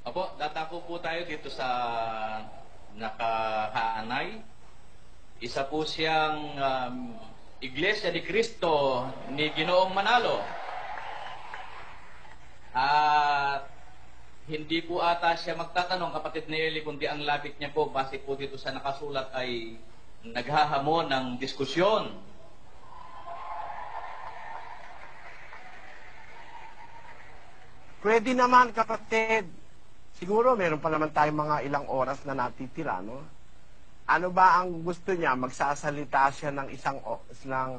Apo, dadako po tayo dito sa nakahaanay. Isa po siyang Iglesia ni Cristo ni Ginoong Manalo. At hindi po ata siya magtatanong, kapatid ni Eli, kundi ang labit niya po, base po dito sa nakasulat, ay naghahamon ng diskusyon. Pwede naman, kapatid. Siguro meron pa naman tayong mga ilang oras na natitira, no? Ano ba ang gusto niya? Magsasalita siya ng ng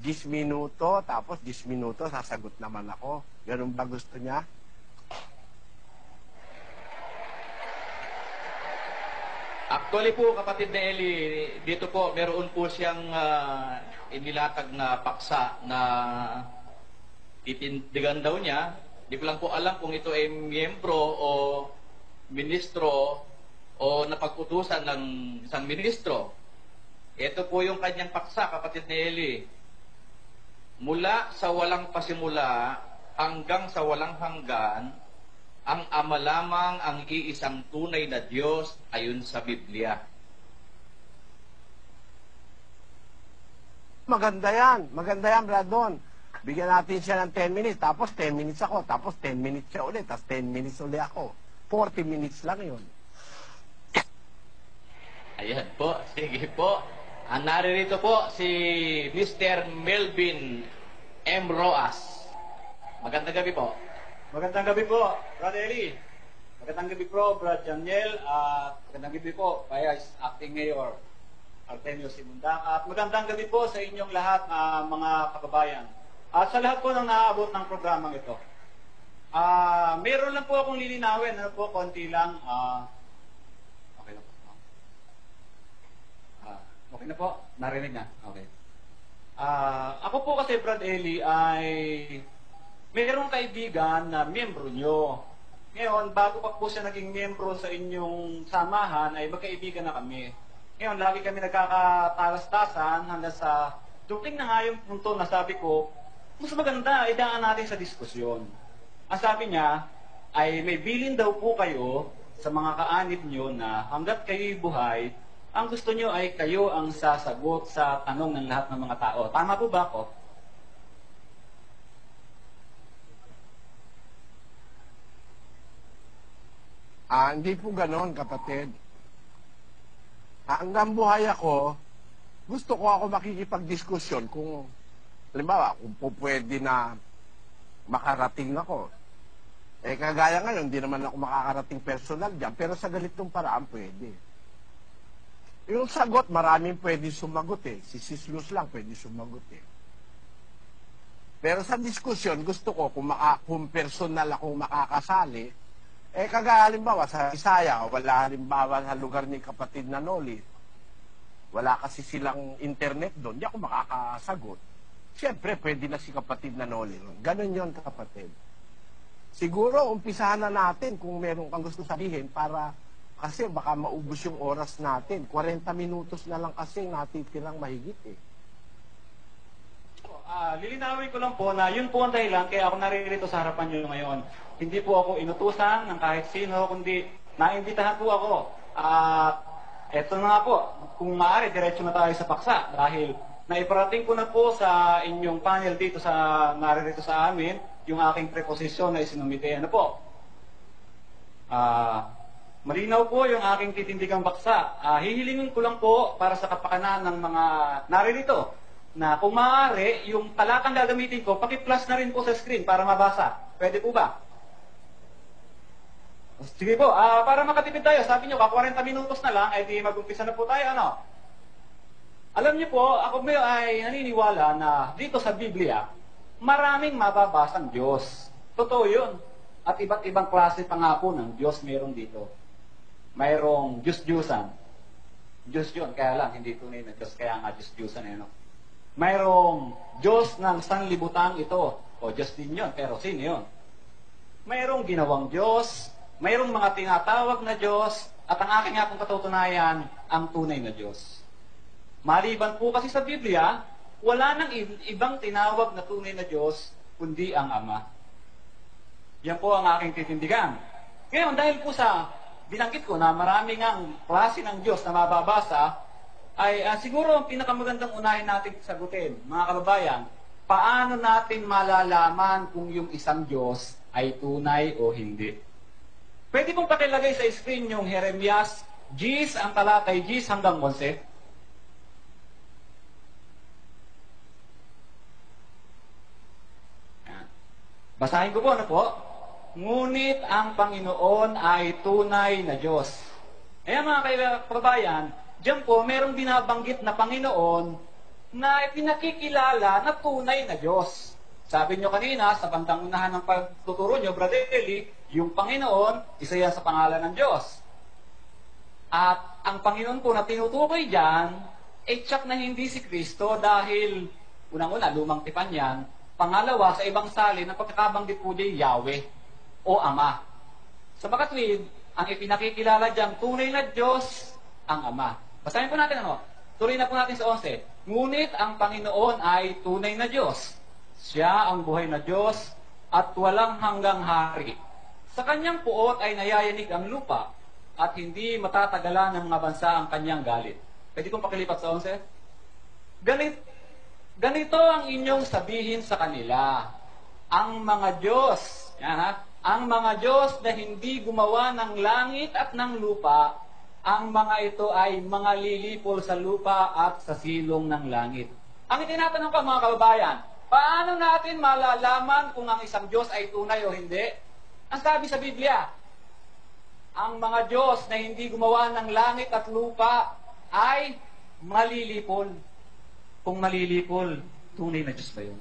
10 minuto, tapos 10 minuto, sasagot naman ako. Ganun ba gusto niya? Actually po, kapatid ni Eli, dito po, meron po siyang inilatag na paksa na titindigan daw niya. Di ko lang po alam kung ito ay miyembro o ministro o napag-utusan ng isang ministro. Ito po yung kanyang paksa, kapatid ni Eli. Mula sa walang pasimula hanggang sa walang hanggan, ang Ama lamang ang iisang tunay na Diyos ayon sa Biblia. Maganda yan. Maganda yan, Bradon. Bigyan natin siya ng 10 minutes, tapos 10 minutes ako, tapos 10 minutes siya ulit, tapos 10 minutes ulit ako. 40 minutes lang yun. Ayan po, sige po. Naririto po si Mr. Melvin M. Roas. Magandang gabi po. Magandang gabi po, Brad Eli. Magandang gabi po, Brad Janiel. At magandang gabi po, Vice Acting Mayor Artemio Simundang. At magandang gabi po sa inyong lahat, mga kababayan. At sa lahat po ng naaabot ng programang ito. Meron lang po akong lilinawin, konti lang. Okay lang po. Okay na po, narinig na. Okay. Ako po kasi, Brad Eli, ay mayroong kaibigan na miyembro nyo. Ngayon, bago pa po siya naging miyembro sa inyong samahan, ay magkaibigan na kami. Ngayon, lagi kami nagkakatalastasan hanggang sa dumating na nga yung punto na sabi ko, mas maganda, idaan natin sa diskusyon. Ang sabi niya, ay may bilin daw po kayo sa mga kaanib nyo na hanggat kayo'y buhay, ang gusto nyo ay kayo ang sasagot sa tanong ng lahat ng mga tao. Tama po ba ako? Hindi po ganon, kapatid. Hanggang buhay ako, gusto ko ako makikipagdiskusyon kung, halimbawa, kung po pwede na makarating ako. Kagaya ngayon, hindi naman ako makakarating personal dyan, pero sa ganitong paraan pwede. Yung sagot, maraming pwede sumagot eh. Si Sis Luz lang pwede sumagot eh. Pero sa diskusyon, gusto ko kung personal akong makakasali, kagaya halimbawa sa Isaya, wala halimbawa sa lugar ni kapatid na Noli, wala kasi silang internet doon, di ako makakasagot. Siyempre, pwede na si kapatid na Noli. Ganon yun, kapatid. Siguro, umpisahan na natin kung meron kang gusto sabihin para kasi baka maubos yung oras natin. 40 minutos na lang kasi natitirang mahigit eh. Lilinawin ko lang po na yun po ang dahilan kaya ako naririto sa harapan nyo ngayon. Hindi po ako inutusan ng kahit sino, kundi naimbitahan po ako. Eto na nga po, kung maaari, diretso na tayo sa paksa. Dahil naiparating ko na po sa inyong panel dito naririto sa amin, yung aking preposisyon na isinumite. Ano po? Malinaw po yung aking titindigang baksa. Hihilingin ko lang po para sa kapakanan ng mga naririto na kung maaari, yung talatang gagamitin ko, paki-plus na rin po sa screen para mabasa. Pwede po ba? Sige po, para makatipid tayo, sabi nyo, 40 minutos na lang, di mag-umpisa na po tayo, ano? Alam niyo po, ako ay naniniwala na dito sa Biblia, maraming mababasang Diyos. Totoo yun. At iba't ibang klase pa nga po ng Diyos meron dito. Mayroong Diyos-Diyusan. Diyos yun, kaya lang, hindi tunay na Diyos, kaya nga Diyos-Diyusan, ano? Mayroong Diyos ng sanlibutan ito. O Diyos din yun, pero sino yun? Mayroong ginawang Diyos, mayroong mga tinatawag na Diyos, at ang aking akong katutunayan, ang tunay na Diyos. Maliban po kasi sa Biblia, wala nang ibang tinawag na tunay na Diyos, kundi ang Ama. Yan po ang aking titindigan. Ngayon, dahil po sa binanggit ko na marami ngang klase ng Diyos na mababasa, ay siguro ang pinakamagandang unahin natin sagutin, mga kababayan, paano natin malalaman kung yung isang Diyos ay tunay o hindi? Pwede pong pakilagay sa screen yung Jeremias 10, ang talatay 10 hanggang 11. Basahin ko po, ano po? Ngunit ang Panginoon ay tunay na Diyos. Ayan mga kababayan, diyan po merong binabanggit na Panginoon na pinakikilala na tunay na Diyos. Sabi nyo kanina, sa bandang unahan ng pagtuturo nyo, Brother Eli, yung Panginoon, isa yan sa pangalan ng Diyos. At ang Panginoon po na tinutukoy dyan, tsak na hindi si Kristo dahil, unang-una, lumang tipan yan. Pangalawa, sa ibang salin, ang pagkakabanggit po dyan, Yahweh o Ama. Sa makatwid, ang ipinakikilala dyan, tunay na Diyos, ang Ama. Basahin po natin ano? Tuloy na po natin sa 11. Ngunit ang Panginoon ay tunay na Diyos. Siya ang buhay na Diyos at walang hanggang hari. Sa kanyang puot ay nayayanig ang lupa at hindi matatagalan ng mga bansa ang kanyang galit. Pwede kong pakilipat sa 11? Ganito ang inyong sabihin sa kanila. Ang mga Diyos, yan ha, ang mga Diyos na hindi gumawa ng langit at ng lupa, ang mga ito ay mga lilipol sa lupa at sa silong ng langit. Ang itinatanong ko mga kababayan, paano natin malalaman kung ang isang Diyos ay tunay o hindi? Ang sabi sa Biblia, ang mga Diyos na hindi gumawa ng langit at lupa ay malilipol. Kung malilipol, tunay na Diyos ba yun?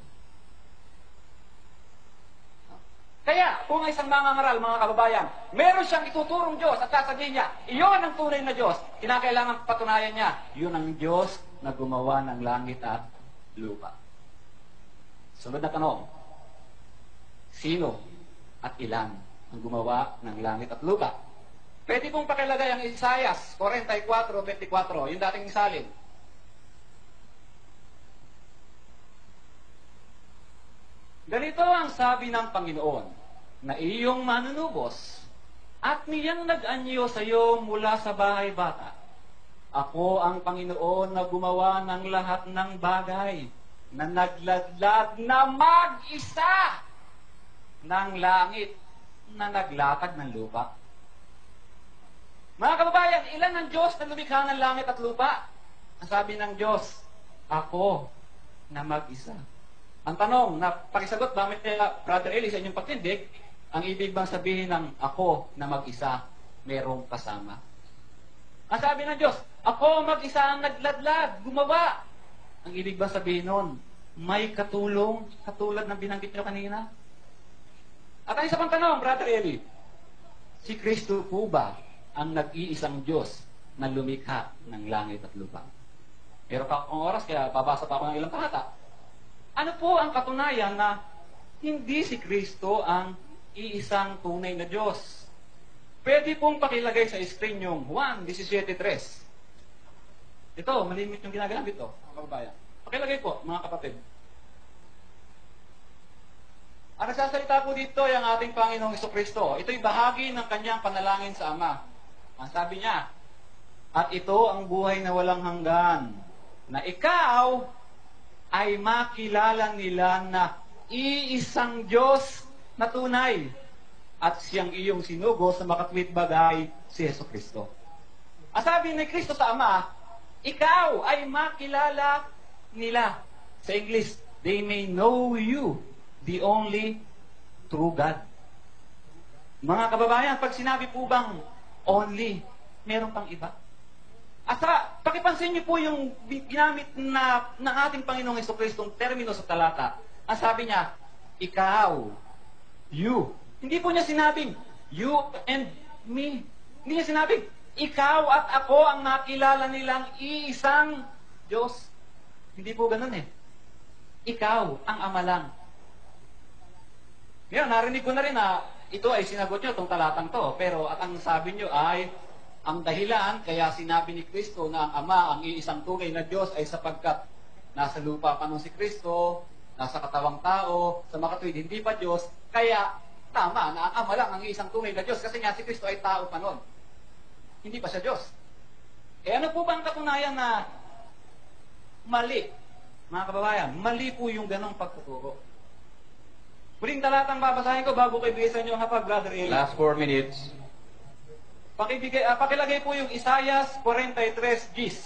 Kaya, kung isang mangangaral, mga kababayan, meron siyang ituturong Diyos at sasabihin niya, iyon ang tunay na Diyos. Kinakailangan patunayan niya, yun ang Diyos na gumawa ng langit at lupa. Sunod na tanong, sino at ilan ang gumawa ng langit at lupa? Pwede pong pakilagay ang Isaias 44:24, yung dating salin. Ganito ang sabi ng Panginoon, na iyong manunubos, at niyang nag-anyo sa iyo mula sa bahay bata. Ako ang Panginoon na gumawa ng lahat ng bagay, na nagladlad na mag-isa ng langit, na naglatag ng lupa. Mga kababayan, ilan ang Diyos na lumikha ng langit at lupa? Ang sabi ng Diyos, ako na mag-isa. Ang tanong, na pakisagot, bakit Brother Eli, sa inyong pagtindig, ang ibig bang sabihin ng ako na mag-isa, merong kasama? Ang sabi ng Diyos, ako mag-isa ang nagladlad, gumawa. Ang ibig bang sabihin nun, may katulong, katulad ng binanggit nyo kanina? At ang isa pang tanong, Brother Eli, si Kristo po ba ang nag-iisang Diyos na lumikha ng langit at lupa? Meron pa akong oras, kaya babasa pa ako ng ilang talata. Ano po ang katunayan na hindi si Kristo ang iisang tunay na Diyos? Pwede pong pakilagay sa screen yung Juan 17:3. Ito, malimit yung ginagamit ito, mga kababayan. Pakilagay po, mga kapatid. Ang nagsasalita po dito ay ang ating Panginoong Jesucristo. Ito'y bahagi ng kanyang panalangin sa Ama. Ang sabi niya, at ito ang buhay na walang hanggan, na ikaw ay makilala nila na iisang Diyos na tunay at siyang iyong sinugo sa makatwid bagay si Jesucristo. Ang sabi ni Kristo sa Ama, ikaw ay makilala nila. Sa English, they may know you, the only true God. Mga kababayan, pag sinabi po bang only, meron pang iba? At saka, pakipansin niyo po yung ginamit na ng ating Panginoong Jesucristo termino sa talata. Ang sabi niya, ikaw, you. Hindi po niya sinabing, you and me. Hindi niya sinabing, ikaw at ako ang nakilala nilang iisang Diyos. Hindi po ganun eh. Ikaw ang Ama lang. Ngayon, narinig ko na rin na ito ay sinagot nyo, itong talatang to. Pero at ang sabi nyo ay, ang dahilan, kaya sinabi ni Kristo na ang Ama, ang iisang tunay na Diyos, ay sapagkat nasa lupa pa nung si Kristo, nasa katawang tao, sa makatwid, hindi pa Diyos, kaya tama na ang Ama lang ang isang tunay na Diyos kasi nga si Kristo ay tao pa noon. Hindi pa siya Diyos. Eh ano po ba ang katunayan na mali? Mga kababayan, mali po yung ganong pagtuturo. Huling talatang babasahin ko bago ko ibigay sa inyo ang hapag, Brother Eli. Last 4 minutes. Pakilagay po yung Isaias 43 Gs.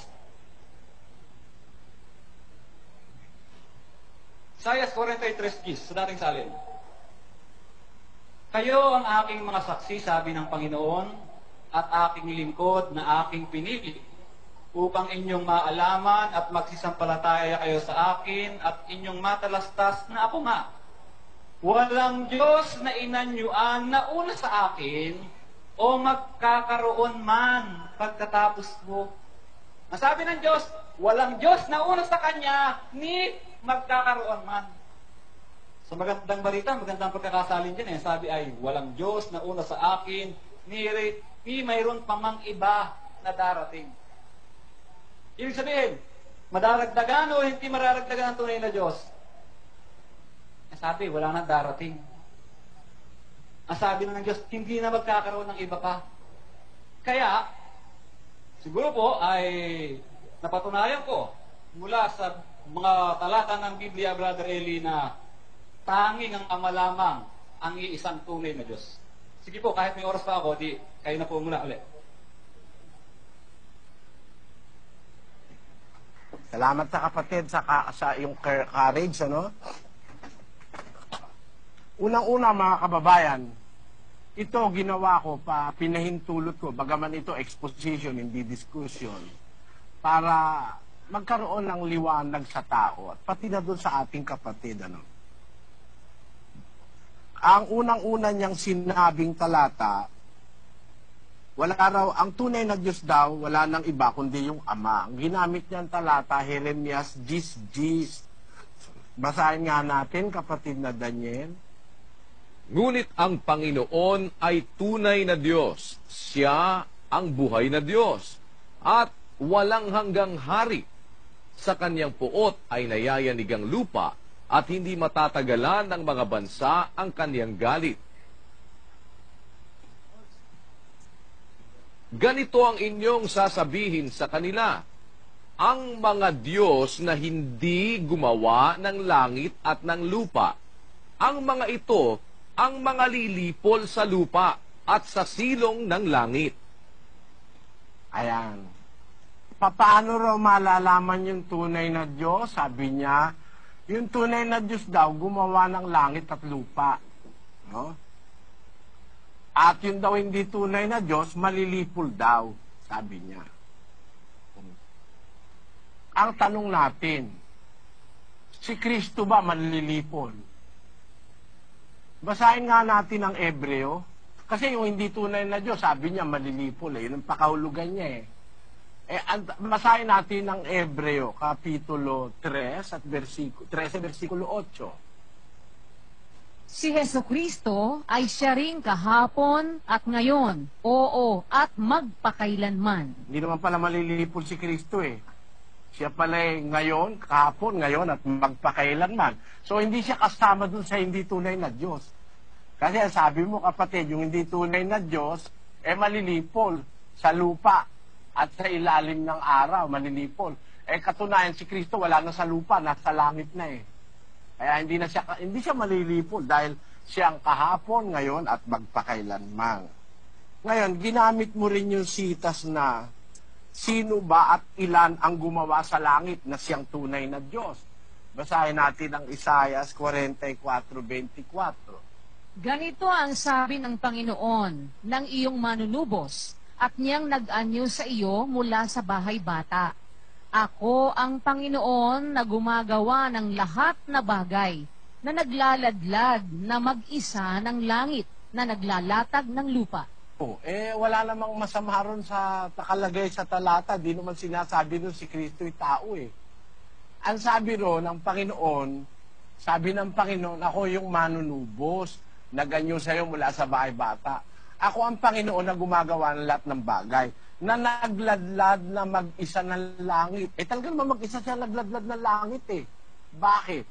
Isaias 43 Gs, sa dating salin. Kayo ang aking mga saksi, sabi ng Panginoon, at aking lingkod na aking pinili, upang inyong maalaman at magsisampalataya kayo sa akin at inyong matalastas na ako nga. Walang Diyos na inanyuan na una sa akin o magkakaroon man pagkatapos mo. Ang sabi ng Diyos, walang Diyos na una sa Kanya ni magkakaroon man. So magandang balita, magandang pagkakasalin dyan. Sabi ay, walang Diyos na una sa akin ni mayroon pa mang iba na darating. Ibig sabihin, madaragdagan o hindi mararagdagan ang tunay na Diyos? Sabi, wala na darating. Ang sabi ng Diyos, hindi na magkakaroon ng iba pa. Kaya, siguro po ay napatunayan ko mula sa mga talata ng Biblia, Brother Eli, na tanging ang Ama lamang ang iisang tunay na Diyos. Sige po, kahit may oras pa ako, di kayo na po mula ulit. Salamat sa kapatid sa iyong courage, ano? Unang-una, mga kababayan, ito ginawa ko, pinahintulot ko, bagaman ito exposition, hindi discussion, para magkaroon ng liwanag sa tao, at pati na doon sa ating kapatid, ano? Ang unang-una niyang sinabing talata, wala raw, ang tunay na Diyos daw, wala nang iba kundi yung Ama. Ang ginamit niyang talata, Jeremias 10:10. Basahin nga natin, kapatid na Daniel. Ngunit ang Panginoon ay tunay na Diyos. Siya ang buhay na Diyos. At walang hanggang hari. Sa kanyang puot ay nayayanig ang lupa at hindi matatagalan ng mga bansa ang kanyang galit. Ganito ang inyong sasabihin sa kanila, ang mga Diyos na hindi gumawa ng langit at ng lupa. Ang mga ito, ang mga lilipol sa lupa at sa silong ng langit. Ayan. Paano raw malalaman yung tunay na Diyos? Sabi niya, yung tunay na Diyos daw, gumawa ng langit at lupa. No? At yun daw hindi tunay na Diyos, malilipol daw, sabi niya. Ang tanong natin, si Kristo ba malilipol? Basahin nga natin ang Ebreo, kasi yung hindi tunay na Diyos, sabi niya malilipol, yun ang pakahulugan niya eh. Basahin natin ang Ebreo, Kapitulo 3, at versikulo 8. Si Jesucristo ay siya ring kahapon at ngayon, oo, at magpakailanman. Hindi naman pala malilipol si Kristo eh. Siya pala ngayon, kahapon, ngayon, at magpakailanman. So hindi siya kasama dun sa hindi tunay na Diyos. Kasi sabi mo kapatid, yung hindi tunay na Diyos, malilipol sa lupa at sa ilalim ng araw, malilipol. Katunayan si Kristo wala na sa lupa, nasa langit na eh. Kaya hindi siya malilipol dahil siya ang kahapon, ngayon, at magpakailanman. Ngayon, ginamit mo rin yung sitas na sino ba at ilan ang gumawa sa langit na siyang tunay na Diyos. Basahin natin ang Isaias 44:24. Ganito ang sabi ng Panginoon ng iyong manunubos at niyang nag-anyo sa iyo mula sa bahay bata. Ako ang Panginoon na gumagawa ng lahat na bagay, na naglaladlad na mag-isa ng langit, na naglalatag ng lupa. Wala namang masama ron sa nakalagay sa talata. Di naman sinasabi nun si Kristo'y tao eh. Ang sabi ron ng Panginoon, sabi ng Panginoon, ako yung manunubos, na ganyo sa'yo mula sa bahay bata. Ako ang Panginoon na gumagawa ng lahat ng bagay, na nagladlad na mag-isa ng langit. Talagang mag-isa siya nagladlad ng langit eh. Bakit?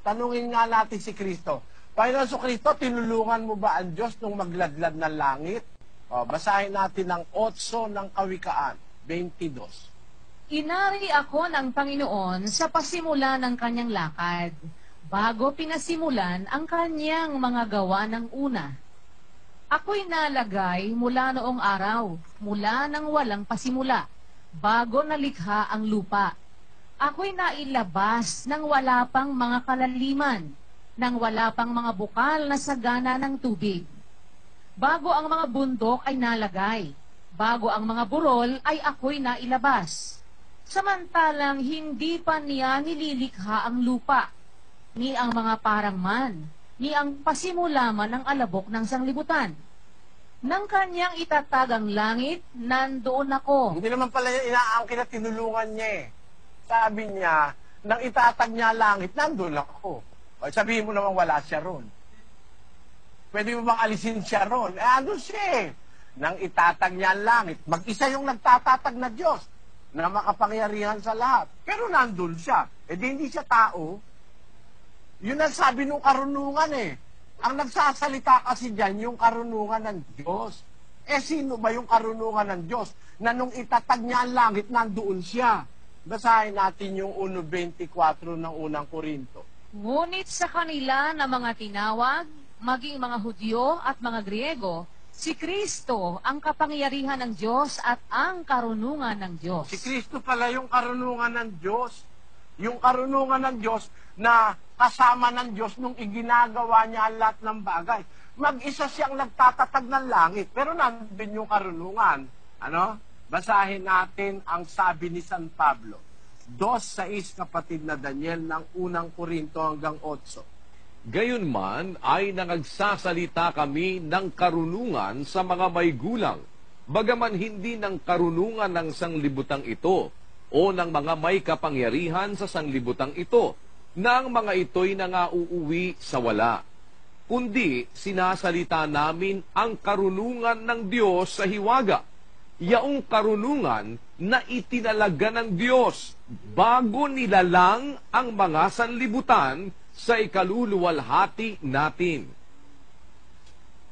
Tanungin nga natin si Kristo, Panginoon Kristo, tinulungan mo ba ang Diyos nung magladlad ng langit? O, basahin natin ang 8 ng Kawikaan, 22. Inari ako ng Panginoon sa pasimula ng kanyang lakad, bago pinasimulan ang kanyang mga gawa ng una. Ako'y nalagay mula noong araw, mula nang walang pasimula, bago nalikha ang lupa. Ako'y nailabas nang wala pang mga kalaliman, nang wala pang mga bukal na sagana ng tubig. Bago ang mga bundok ay nalagay, bago ang mga burol ay ako'y nailabas. Samantalang hindi pa niya nililikha ang lupa, ni ang mga parangman, ni ang pasimula man ng alabok ng sanglibutan. Nang kanyang itatag ang langit, nandoon ako. Hindi naman pala yung inaangkin na tinulungan niya eh. Sabi niya, nang itatag niya langit, nandun ako. O, sabihin mo naman wala siya ron. Pwede mo bang alisin siya ron? Andun siya eh. Nang itatag niya ang langit, mag-isa yung nagtatatag na Diyos na makapangyarihan sa lahat. Pero nandun siya. Eh di hindi siya tao. Yun ang sabi nung karunungan eh. Ang nagsasalita kasi dyan, yung karunungan ng Diyos. Eh sino ba yung karunungan ng Diyos? Na nung itatag niya ang langit, nandoon siya. Basahin natin yung 1.24 ng unang Korinto. Ngunit sa kanila na mga tinawag, maging mga Hudyo at mga Griego, si Kristo ang kapangyarihan ng Diyos at ang karunungan ng Diyos. Si Kristo pala yung karunungan ng Diyos. Yung karunungan ng Diyos na kasama ng Diyos nung iginagawa niya ang lahat ng bagay. Mag-isa siyang nagtatatag ng langit, pero nandun yung karunungan. Ano? Basahin natin ang sabi ni San Pablo. 2:6, kapatid na Daniel, ng unang Korinto hanggang 8. Gayunman ay nangagsasalita kami ng karunungan sa mga may gulang, bagaman hindi ng karunungan ng sanglibutang ito o ng mga may kapangyarihan sa sanglibutang ito, na ang mga ito'y nangauuwi sa wala. Kundi sinasalita namin ang karunungan ng Diyos sa hiwaga, yaong karunungan na itinalaga ng Diyos bago nilalang ang mga sanlibutan sa ikaluluwalhati natin,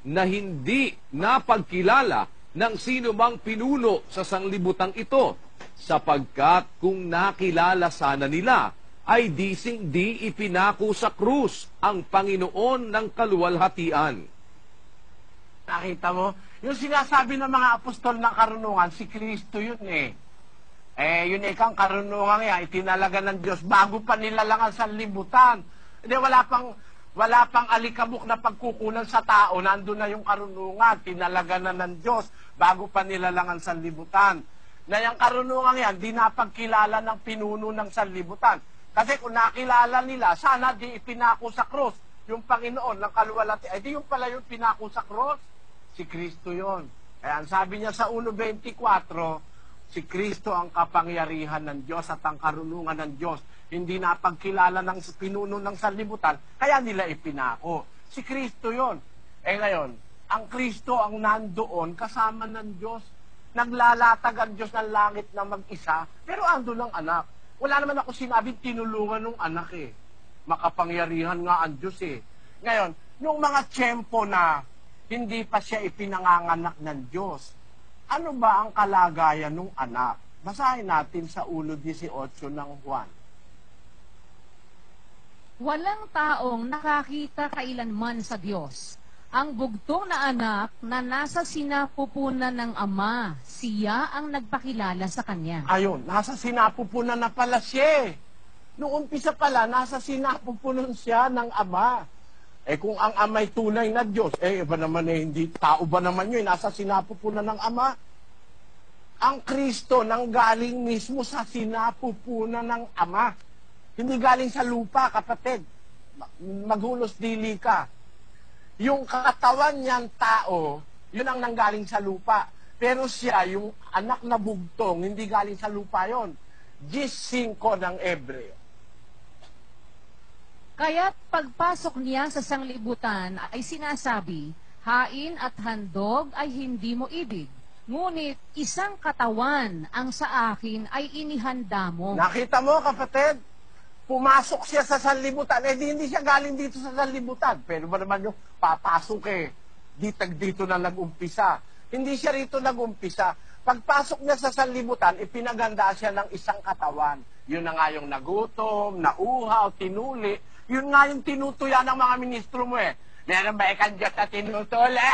na hindi napagkilala ng sino mang pinuno sa sanglibutang ito, sapagkat kung nakilala sana nila, ay dising di ipinako sa krus ang Panginoon ng kaluwalhatian. Nakita mo? Yung sinasabi ng mga apostol ng karunungan, si Kristo yun eh. Yun ikang karunungan niya, itinalaga ng Diyos bago pa nilalang ang sanlibutan. Hindi, wala pang alikabok na pagkukunan sa tao, nandun na yung karunungan, tinalaga na ng Diyos bago pa nilalang ang sanlibutan. Na yung karunungan yan, di napagkilala ng pinuno ng sanlibutan. Kasi kung nakilala nila, sana di ipinako sa cross yung Panginoon ng kaluwalhati. Ay di yung pala yung pinako sa cross. Si Kristo yon. Kaya ang sabi niya sa 1.24, si Kristo ang kapangyarihan ng Diyos at ang karunungan ng Diyos. Hindi napagkilala ng pinuno ng sanlibutan, kaya nila ipinako. Si Kristo yon. Ngayon, ang Kristo ang nandoon kasama ng Diyos. Naglalatag ang Diyos ng langit na mag-isa, pero ando ng anak. Wala naman ako sinabing tinulungan ng anak eh. Makapangyarihan nga ang Diyos eh. Ngayon, nung mga tiyempo na hindi pa siya ipinanganganak ng Diyos, ano ba ang kalagayan ng anak? Basahin natin sa 1:18 ng Juan. Walang taong nakakita kailanman sa Diyos. Ang bugtong na anak na nasa sinapupunan ng Ama, siya ang nagpakilala sa Kanya. Ayun, nasa sinapupunan na pala siya. Noong umpisa pala, nasa sinapupunan siya ng Ama. Kung ang Ama'y tunay na Diyos, iba naman hindi tao ba naman yun, nasa sinapupunan ng Ama. Ang Kristo nang galing mismo sa sinapupunan ng Ama. Hindi galing sa lupa, kapatid. Maghulos dili ka. Yung katawan niyang tao, yun ang nanggaling sa lupa. Pero siya, yung anak na bugtong, hindi galing sa lupa yon. 10:5 ng Hebreo. Kaya't pagpasok niya sa sanglibutan ay sinasabi, hain at handog ay hindi mo ibig. Ngunit isang katawan ang sa akin ay inihanda mo. Nakita mo, kapatid? pumasok siya sa sanlibutan, eh di hindi siya galing dito sa sanlibutan. Pero ba naman yung papasok dito na nag-umpisa. Hindi siya rito nag-umpisa. Pagpasok niya sa sanlibutan, ipinaganda siya ng isang katawan. Yun na nga yung nagutom, nauhaw, tinuli. Yun nga yung tinutuya ng mga ministro mo eh. Meron ba ikang Diyos na tinutuli?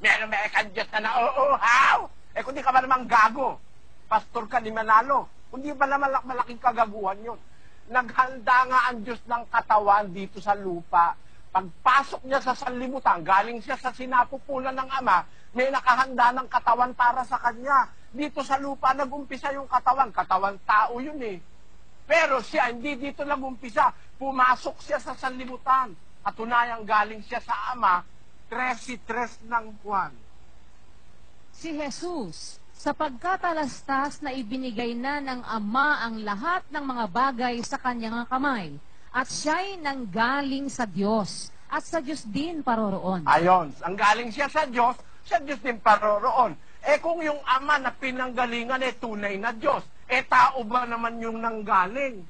Meron ba ikang Diyos na nauuhaw? Eh kung di ka ba naman gago, pastor ka ni Manalo, kung di ba naman malaking kagaguhan yun. Naghanda nga ang Diyos ng katawan dito sa lupa. Pagpasok niya sa sanlibutan, galing siya sa sinapupunan ng Ama, may nakahanda ng katawan para sa kanya. Dito sa lupa nag-umpisa yung katawan. Katawan tao yun eh. Pero siya, hindi dito nag-umpisa. Pumasok siya sa sanlibutan. Katunayang galing siya sa Ama, tres ng Juan. Si Jesus, sa pagkatalastas na ibinigay na ng Ama ang lahat ng mga bagay sa kanyang kamay, at siya'y nanggaling sa Diyos, at sa Diyos din paroroon. Ayon, ang galing siya sa Diyos din paroroon. Eh kung yung Ama na pinanggalingan eh tunay na Diyos, eh tao ba naman yung nanggaling?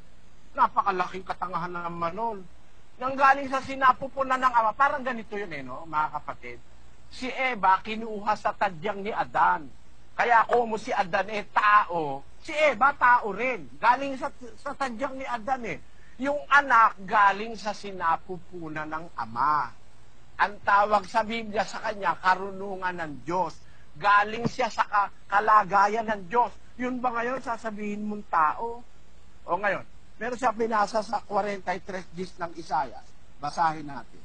Napakalaking katangahan naman nun. Nanggaling sa sinapupunan ng Ama, parang ganito yun eh, no, mga kapatid. Si Eva kinuha sa tadyang ni Adan. Kaya kung si Adan eh tao, si Eva tao rin. Galing sa tadyang ni Adan eh. Yung anak galing sa sinapupunan ng Ama. Ang tawag sa Biblia sa kanya, karunungan ng Diyos. Galing siya sa kalagayan ng Diyos. Yun ba ngayon sasabihin mong tao? O ngayon, meron siya binasa sa 43 ng Isaiah. Basahin natin.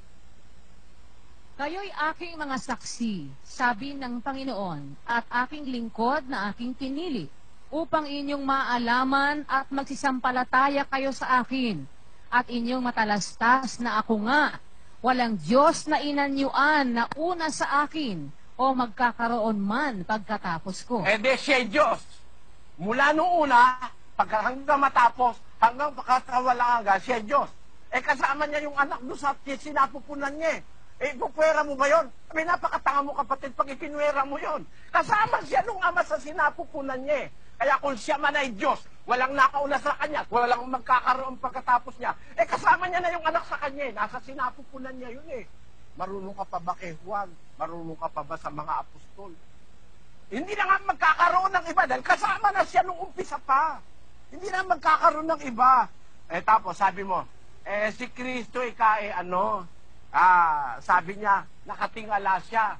Kayo'y aking mga saksi, sabi ng Panginoon, at aking lingkod na aking pinili, upang inyong maalaman at magsisampalataya kayo sa akin, at inyong matalastas na ako nga, walang Diyos na inanyuan na una sa akin, o magkakaroon man pagkatapos ko. Eh di siya Diyos. Mula nung una, hanggang matapos, hanggang pagkatawala hanggang siya Diyos. Eh kasama niya yung anak doon sa sinapupunan niya. Eh, ipupwera mo ba yun? May napakatanga mo kapatid pag ipinwera mo yun. Kasama siya nung Ama sa sinapupunan niya. Kaya kung siya man ay Diyos, walang nakauna sa kanya, walang magkakaroon pagkatapos niya, eh kasama niya na yung anak sa kanya. Nasa sinapupunan niya yun eh. Marunong ka pa ba kay Juan? Marunong ka pa ba sa mga apostol? Hindi na nga magkakaroon ng iba dahil kasama na siya nung umpisa pa. Hindi na magkakaroon ng iba. Eh tapos sabi mo, si Kristo sabi niya, nakatingala siya.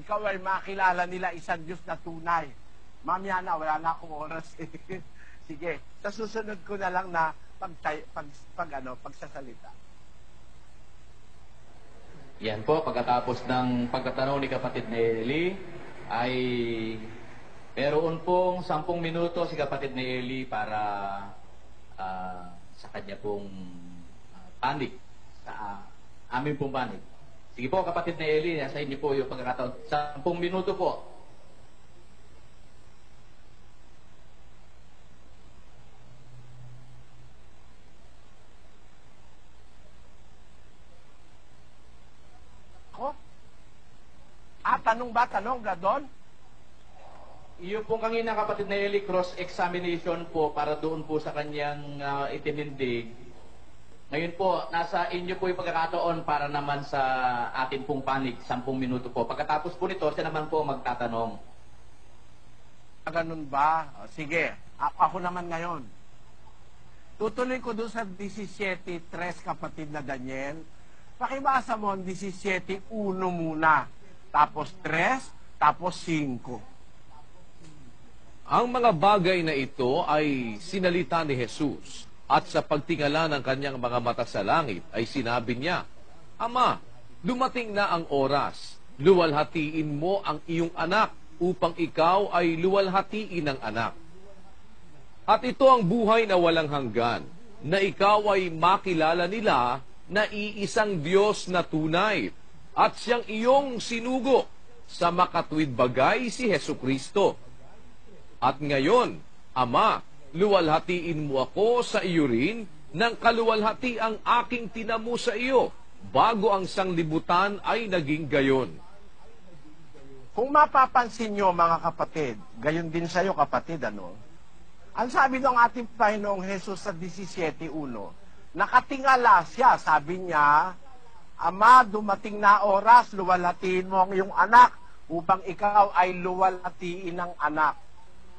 Ikaw ay makilala nila isang Diyos na tunay. Mamaya na, wala na akong oras. Sige, sa susunod ko na lang na pagsasalita. Yan po, pagkatapos ng pagtatanong ni kapatid na Eli, ay meron pong 10 minuto si kapatid na Eli para sa kanya pong panig, sa amin pong panig. Sige po kapatid na Eli, sa inyo po yung pagkakataon. 10 minuto po. Tanong ba? Tanong, Gadon? Iyo pong kanina kapatid na Eli, cross-examination po para doon po sa kanyang itinindig. Ngayon po, nasa inyo po yung pagkakataon para naman sa atin pong panig, 10 minuto po. Pagkatapos po nito, siya naman po magtatanong. Ganun ba? Sige, ako naman ngayon. Tutuloy ko doon sa 17:3 kapatid na Daniel. Pakibasa mo ang 17:1 muna. Tapos 3, tapos 5. Ang mga bagay na ito ay sinalita ni Jesus, at sa pagtingala ng kanyang mga mata sa langit ay sinabi niya, Ama, dumating na ang oras, luwalhatiin mo ang iyong anak upang ikaw ay luwalhatiin ng anak. At ito ang buhay na walang hanggan, na ikaw ay makilala nila na iisang Diyos na tunay, at siyang iyong sinugo sa makatwid bagay si Hesukristo. At ngayon, Ama, luwalhatiin mo ako sa iyo rin ng kaluwalhati ang aking tinamo sa iyo, bago ang sanglibutan ay naging gayon. Kung mapapansin nyo mga kapatid, gayon din sa iyo kapatid, ano? Ang sabi ng ating Panginoong Jesus sa 17:1, nakatingala siya. Sabi niya, Ama, dumating na oras, luwalhatiin mo ang iyong anak upang ikaw ay luwalhatiin ng anak.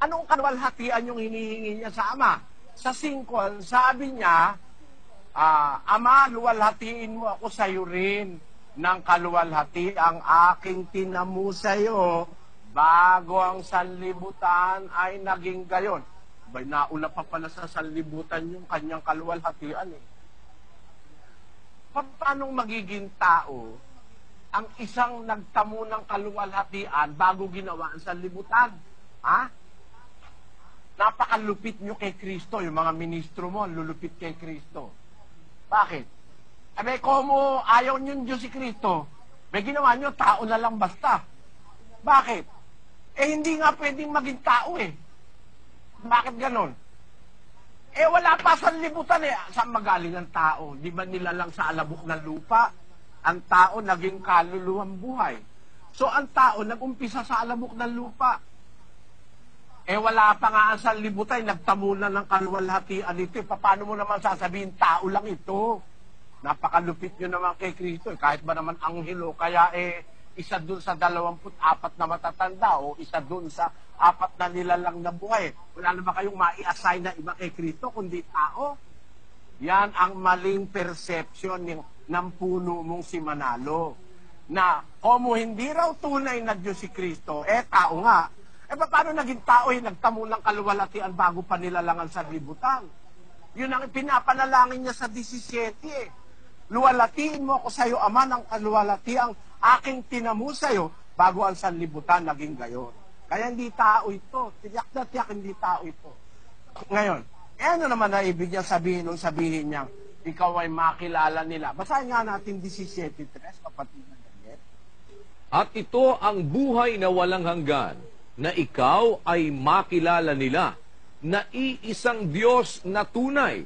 Anong kaluwalhatian yung hinihingi niya sa Ama? Sa 5, sabi niya, Ama, luwalhatiin mo ako sa iyo rin ng kaluwalhati ang aking tinamu sa iyo bago ang sanlibutan ay naging gayon. Bay, nauna pa pala sa sanlibutan yung kanyang kaluwalhatian eh. Paano magiging tao ang isang nagtamo ng kaluwalhatian bago ginawa ang sanlibutan? Ha? Napakalupit nyo kay Kristo. Yung mga ministro mo, lulupit kay Kristo. Bakit? Abe, komo ayaw nyo Diyos si Kristo, may ginawa nyo, tao na lang basta. Bakit? Hindi nga pwedeng maging tao eh. Bakit ganon? Wala pa sa libutan eh. Saan magaling ang tao? Di ba nila lang sa alabok ng lupa? Ang tao naging kaluluwang buhay. So ang tao nag-umpisa sa alabok ng lupa. Wala pa nga ang sanlibutan, nagtamo na ng kaluwalhatian ito. Paano mo naman sasabihin, tao lang ito? Napakalupit nyo naman kay Kristo. Kahit ba naman anghelo, kaya isa dun sa 24 na matatanda o isa dun sa 4 na nilalang na buhay. Wala na ba kayong mai-assign na iba kay Kristo kundi tao? Yan ang maling perception ng puno mong si Manalo. Na komo hindi raw tunay na Diyos si Kristo, tao nga. Paano naging tao nagtamo ng kaluwalhatian bago pa nilalangan sa libutan? Yun ang pinapanalangin niya sa 17 Luwalhatiin mo ako sa iyo, Ama, ng kaluwalhatiang aking tinamu sa iyo bago ang sanlibutan naging gayon. Kaya hindi tao ito. Tiyak na tiyak hindi tao ito. Ngayon, ano naman na ibig niya sabihin nung sabihin niya, ikaw ay makilala nila. Basahin nga natin 17:3, kapatid na Daniel. At ito ang buhay na walang hanggan, na ikaw ay makilala nila, na iisang Diyos na tunay,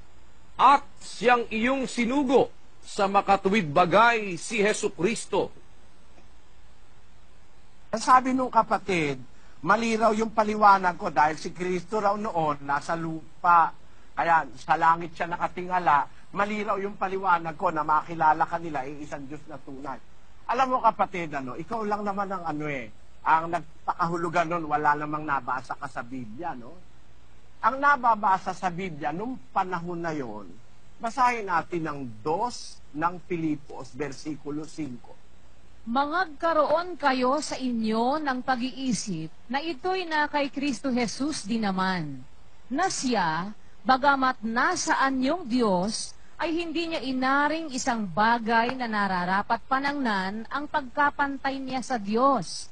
at siyang iyong sinugo sa makatuwid bagay si Hesukristo. Ang sabi nung kapatid, mali raw yung paliwanag ko dahil si Kristo raw noon nasa lupa. Kaya sa langit siya nakatingala, mali raw yung paliwanag ko na makilala kanila ay isang Diyos na tunay. Alam mo kapatid, ikaw lang naman ang ang nagpakahulugan nun, wala namang nabasa ka sa Biblia, no? Ang nababasa sa Biblia, nung panahon na yon, basahin natin ang 2 ng Filipos, versikulo 5. Mangagkaroon kayo sa inyo ng pag-iisip na ito'y na kay Kristo Jesus din naman, na siya, bagamat nasaan yung Diyos, ay hindi niya inaring isang bagay na nararapat panangnan ang pagkapantay niya sa Diyos,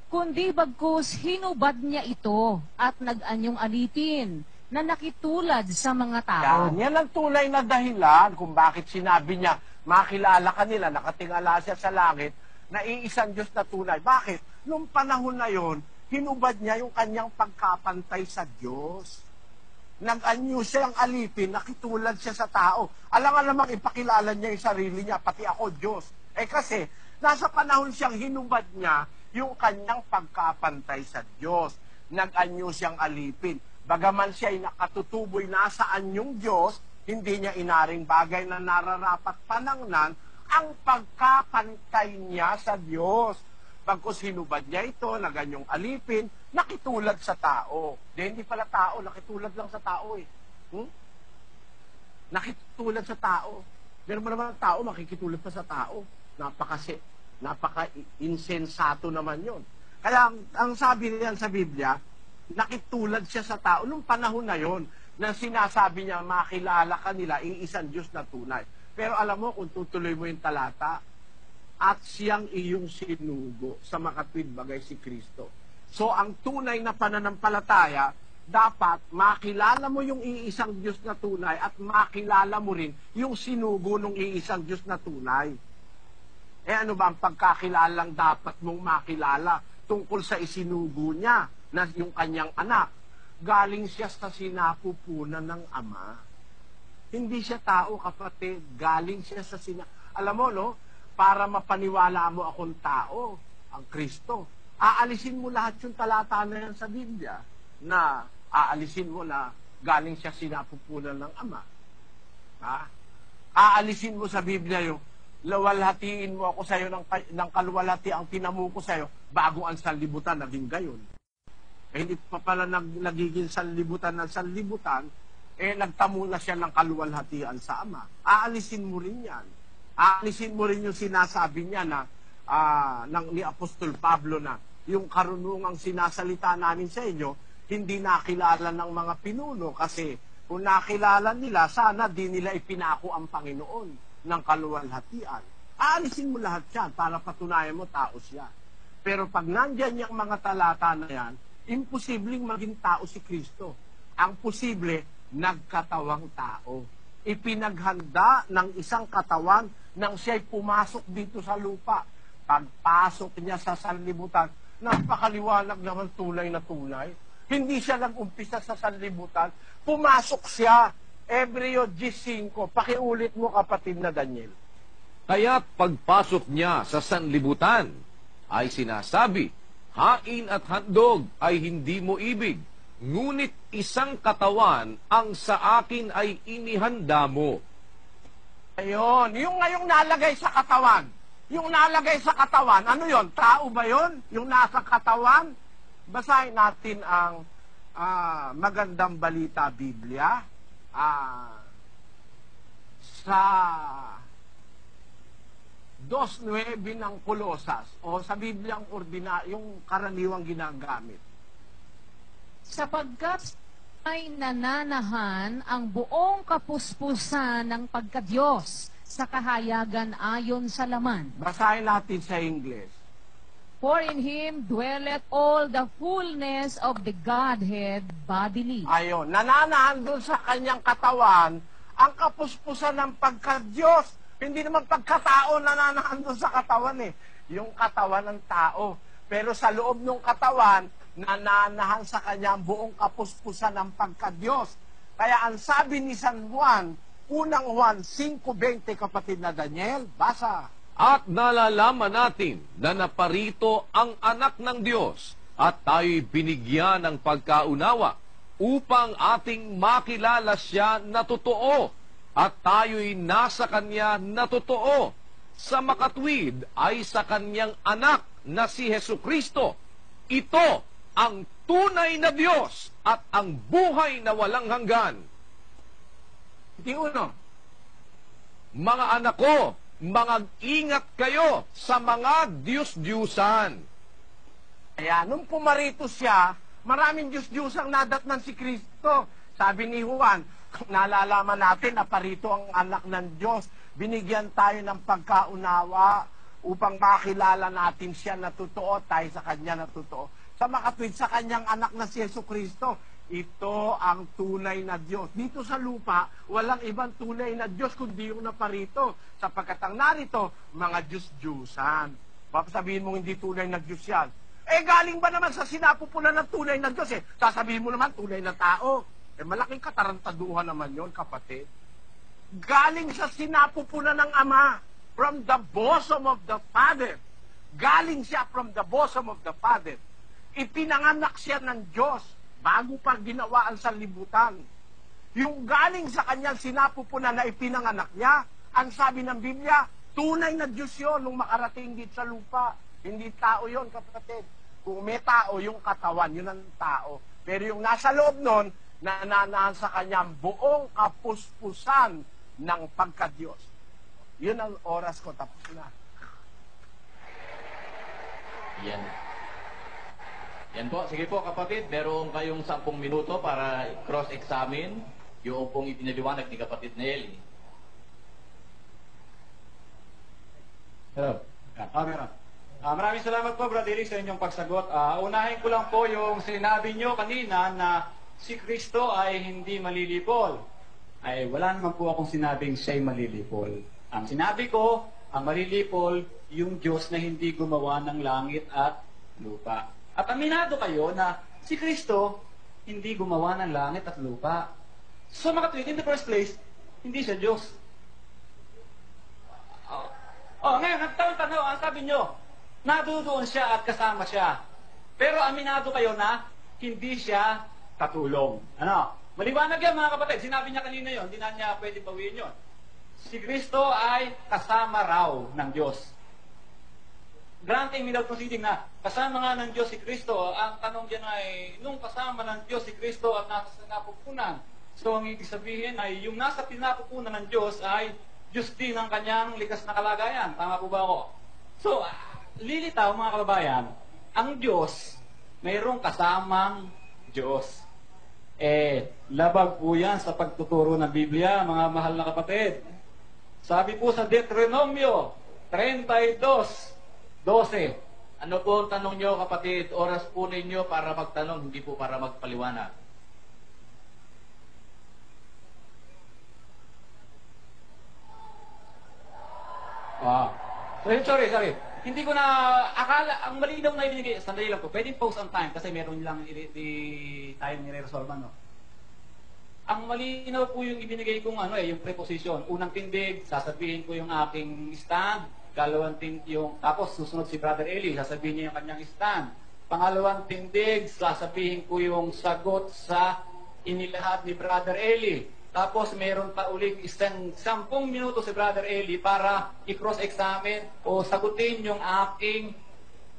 kundi bagkus hinubad niya ito at nag-anyong alipin na nakitulad sa mga tao. Yan ang tunay na dahilan kung bakit sinabi niya, makilala ka nila, nakatingala siya sa langit, na iisang Diyos na tunay. Bakit? Noong panahon na yon, hinubad niya yung kanyang pagkapantay sa Diyos. Nag-anyo siyang alipin, nakitulad siya sa tao. Alam namang ipakilala niya yung sarili niya, pati ako Diyos. Kasi, nasa panahon siyang hinubad niya yung kanyang pagkapantay sa Diyos. Nag-anyo siyang alipin. Bagaman siya ay nakatutuboy nasaan yung Diyos, hindi niya inaring bagay na nararapat panangnan ang pagkapantay niya sa Diyos. Pagkus hinubad niya ito, na ganyong alipin, nakitulad sa tao. Hindi pala tao, nakitulad lang sa tao Nakitulad sa tao. Meron mo naman tao, makikitulad pa sa tao. Napaka-insensato naman yon. Kaya ang sabi niyan sa Biblia, nakitulad siya sa tao. Nung panahon na yon, na sinasabi niya, makilala ka nila, iisang Diyos na tunay. Pero alam mo, kung tutuloy mo yung talata, at siyang iyong sinugo sa makatwid bagay si Kristo. So, ang tunay na pananampalataya, dapat makilala mo yung iisang Diyos na tunay at makilala mo rin yung sinugo ng iisang Diyos na tunay. Ano ba ang pagkakilalang dapat mong makilala tungkol sa isinugo niya na yung kanyang anak? Galing siya sa sinapupunan ng Ama. Hindi siya tao, kapatid. Galing siya sa Alam mo, no? Para mapaniwala mo akong tao, ang Kristo. Aalisin mo lahat yung talata na yan sa Biblia na aalisin mo na galing siya sinapupunan ng Ama. Aalisin mo sa Biblia yung lawalhatiin mo ako sa'yo ng kaluwalhati ang tinamu ko sa'yo bago ang sanlibutan naging gayon. Eh, hindi pa pala nagiging sanlibutan ng sanlibutan, eh nagtamo na siya ng kaluwalhatian sa Ama. Aalisin mo rin yan. Aalisin mo rin yung sinasabi niya na ni Apostol Pablo na yung karunungang sinasalita namin sa inyo, hindi nakilala ng mga pinuno kasi kung nakilala nila, sana di nila ipinako ang Panginoon ng kaluwalhatian. Aalisin mo lahat yan para patunayan mo tao siya. Pero pag nandyan yung mga talata na yan, imposibleng maging tao si Kristo. Ang posible, nagkatawang tao. Ipinaghanda ng isang katawan nang siya'y pumasok dito sa lupa. Pagpasok niya sa sanlibutan, napakaliwanag naman tunay na tunay. Hindi siya nag-umpisa sa sanlibutan, pumasok siya. Hebreo 10:5. Pakiulit mo, kapatid na Daniel. Kaya't pagpasok niya sa sanlibutan ay sinasabi, hain at handog ay hindi mo ibig, ngunit isang katawan ang sa akin ay inihanda mo. Ayun, yung ngayong nalagay sa katawan. Yung nalagay sa katawan, ano yon? Tao ba yon? Yung nasa katawan? Basahin natin ang Magandang Balita Biblia sa 2:9 ng Kolosas o sa Biblia yung karaniwang ginagamit. Sapagkat ay nananahan ang buong kapuspusan ng pagkadiyos sa kahayagan ayon sa laman. Basahin natin sa English. For in Him dwelleth all the fullness of the Godhead bodily. Ayon, nananahan doon sa kanyang katawan ang kapuspusan ng pagka-Diyos. Hindi naman pagkatao nananahan doon sa katawan eh. Yung katawan ng tao. Pero sa loob ng katawan, nananahan sa kanyang buong kapuspusan ng pagka-Diyos. Kaya ang sabi ni San Juan, unang Juan 5:20, kapatid na Daniel, basa. At nalalaman natin na naparito ang anak ng Diyos at tayo'y binigyan ng pagkaunawa upang ating makilala siya na totoo at tayo'y nasa Kanya na totoo. Sa makatwid ay sa Kanyang anak na si Hesukristo. Ito ang tunay na Diyos at ang buhay na walang hanggan. Di uno. Mga anak ko, mag-ingat kayo sa mga Diyos-Diyusan. Kaya nung pumarito siya, maraming Diyos-Diyusang nadatnan si Kristo. Sabi ni Juan, nalalaman natin na parito ang anak ng Diyos. Binigyan tayo ng pagkaunawa upang makilala natin siya na totoo, tayo sa Kanya na totoo. Sa makatwid sa Kanyang anak na si Jesucristo, ito ang tunay na Diyos. Dito sa lupa, walang ibang tunay na Diyos kundi yung naparito. Sapagkat ang narito, mga Diyos-Diyusan. Papasabihin mo hindi tunay na Diyos yan. Eh, galing ba naman sa sinapupunan ng tunay na Diyos eh? Sasabihin mo naman tunay na tao. Eh, malaking katarantaduhan naman yon, kapatid. Galing sa sinapupunan ng Ama, from the bosom of the Father. Galing siya from the bosom of the Father. Ipinanganak siya ng Diyos bago pa ginawa ang sanlibutan. Yung galing sa kanyang sinapupunan na ipinanganak niya, ang sabi ng Biblia, tunay na Diyos yun nung makarating dito sa lupa. Hindi tao yon, kapatid. Kung may tao, yung katawan, yun ang tao. Pero yung nasa loob nun, nananahan sa kanyang buong kapuspusan ng pagka-Diyos. Yun ang oras ko, tapos na. Yan. Yan po. Sige po kapatid, meron kayong 10 minuto para cross-examine yung pong ipinaliwanag ni kapatid Nelly. Hello. Meron. Maraming salamat po, Brother Eric, sa inyong pagsagot. Unahin ko lang po yung sinabi nyo kanina na si Kristo ay hindi malilipol. Ay, wala naman po akong sinabing siya'y malilipol. Ang sinabi ko, ang malilipol, yung Diyos na hindi gumawa ng langit at lupa. At aminado kayo na si Kristo hindi gumawa ng langit at lupa. So makatwid, in the first place, hindi siya Diyos. Ngayon, nagtanong-tanong, ang sabi nyo, nadudoon siya at kasama siya. Pero aminado kayo na hindi siya katulong. Ano? Maliwanag yan mga kapatid. Sinabi niya kanina yon, hindi na niya pwede bawiin yon. si Kristo ay kasama raw ng Diyos. Granting without conceding na kasama nga ng Diyos si Kristo, ang tanong dyan ay, nung kasama ng Diyos si Kristo at nasa sinapupunan, so ang ibig sabihin ay, yung nasa pinapupunan ng Diyos ay Diyos din ang kanyang likas na kalagayan. Tama po ba ako? So, lilitaw mga kababayan, ang Diyos, mayroong kasamang Diyos. Labag po yan sa pagtuturo ng Biblia, mga mahal na kapatid. Sabi po sa Deuteronomio 32:12. Ano po ang tanong nyo, kapatid? Oras po ninyo para magtanong, hindi po para magpaliwanag. Sorry. Hindi ko na, akala, ang malinaw na ibinigay, sandali lang po, pwedeng pause on time kasi meron lang tayo nire-resolve, no? Ang malinaw po yung ibinigay kong yung preposition. Unang tindig, sasabihin ko yung aking stand. Kalawang tindig, tapos susunod si Brother Eli, sasabihin niya yung kanyang stand. Pangalawang tindig, sasabihin ko yung sagot sa inilahat ni Brother Eli. Tapos meron pa ulit isang 10 minuto si Brother Eli para i-cross-examine o sagutin yung aking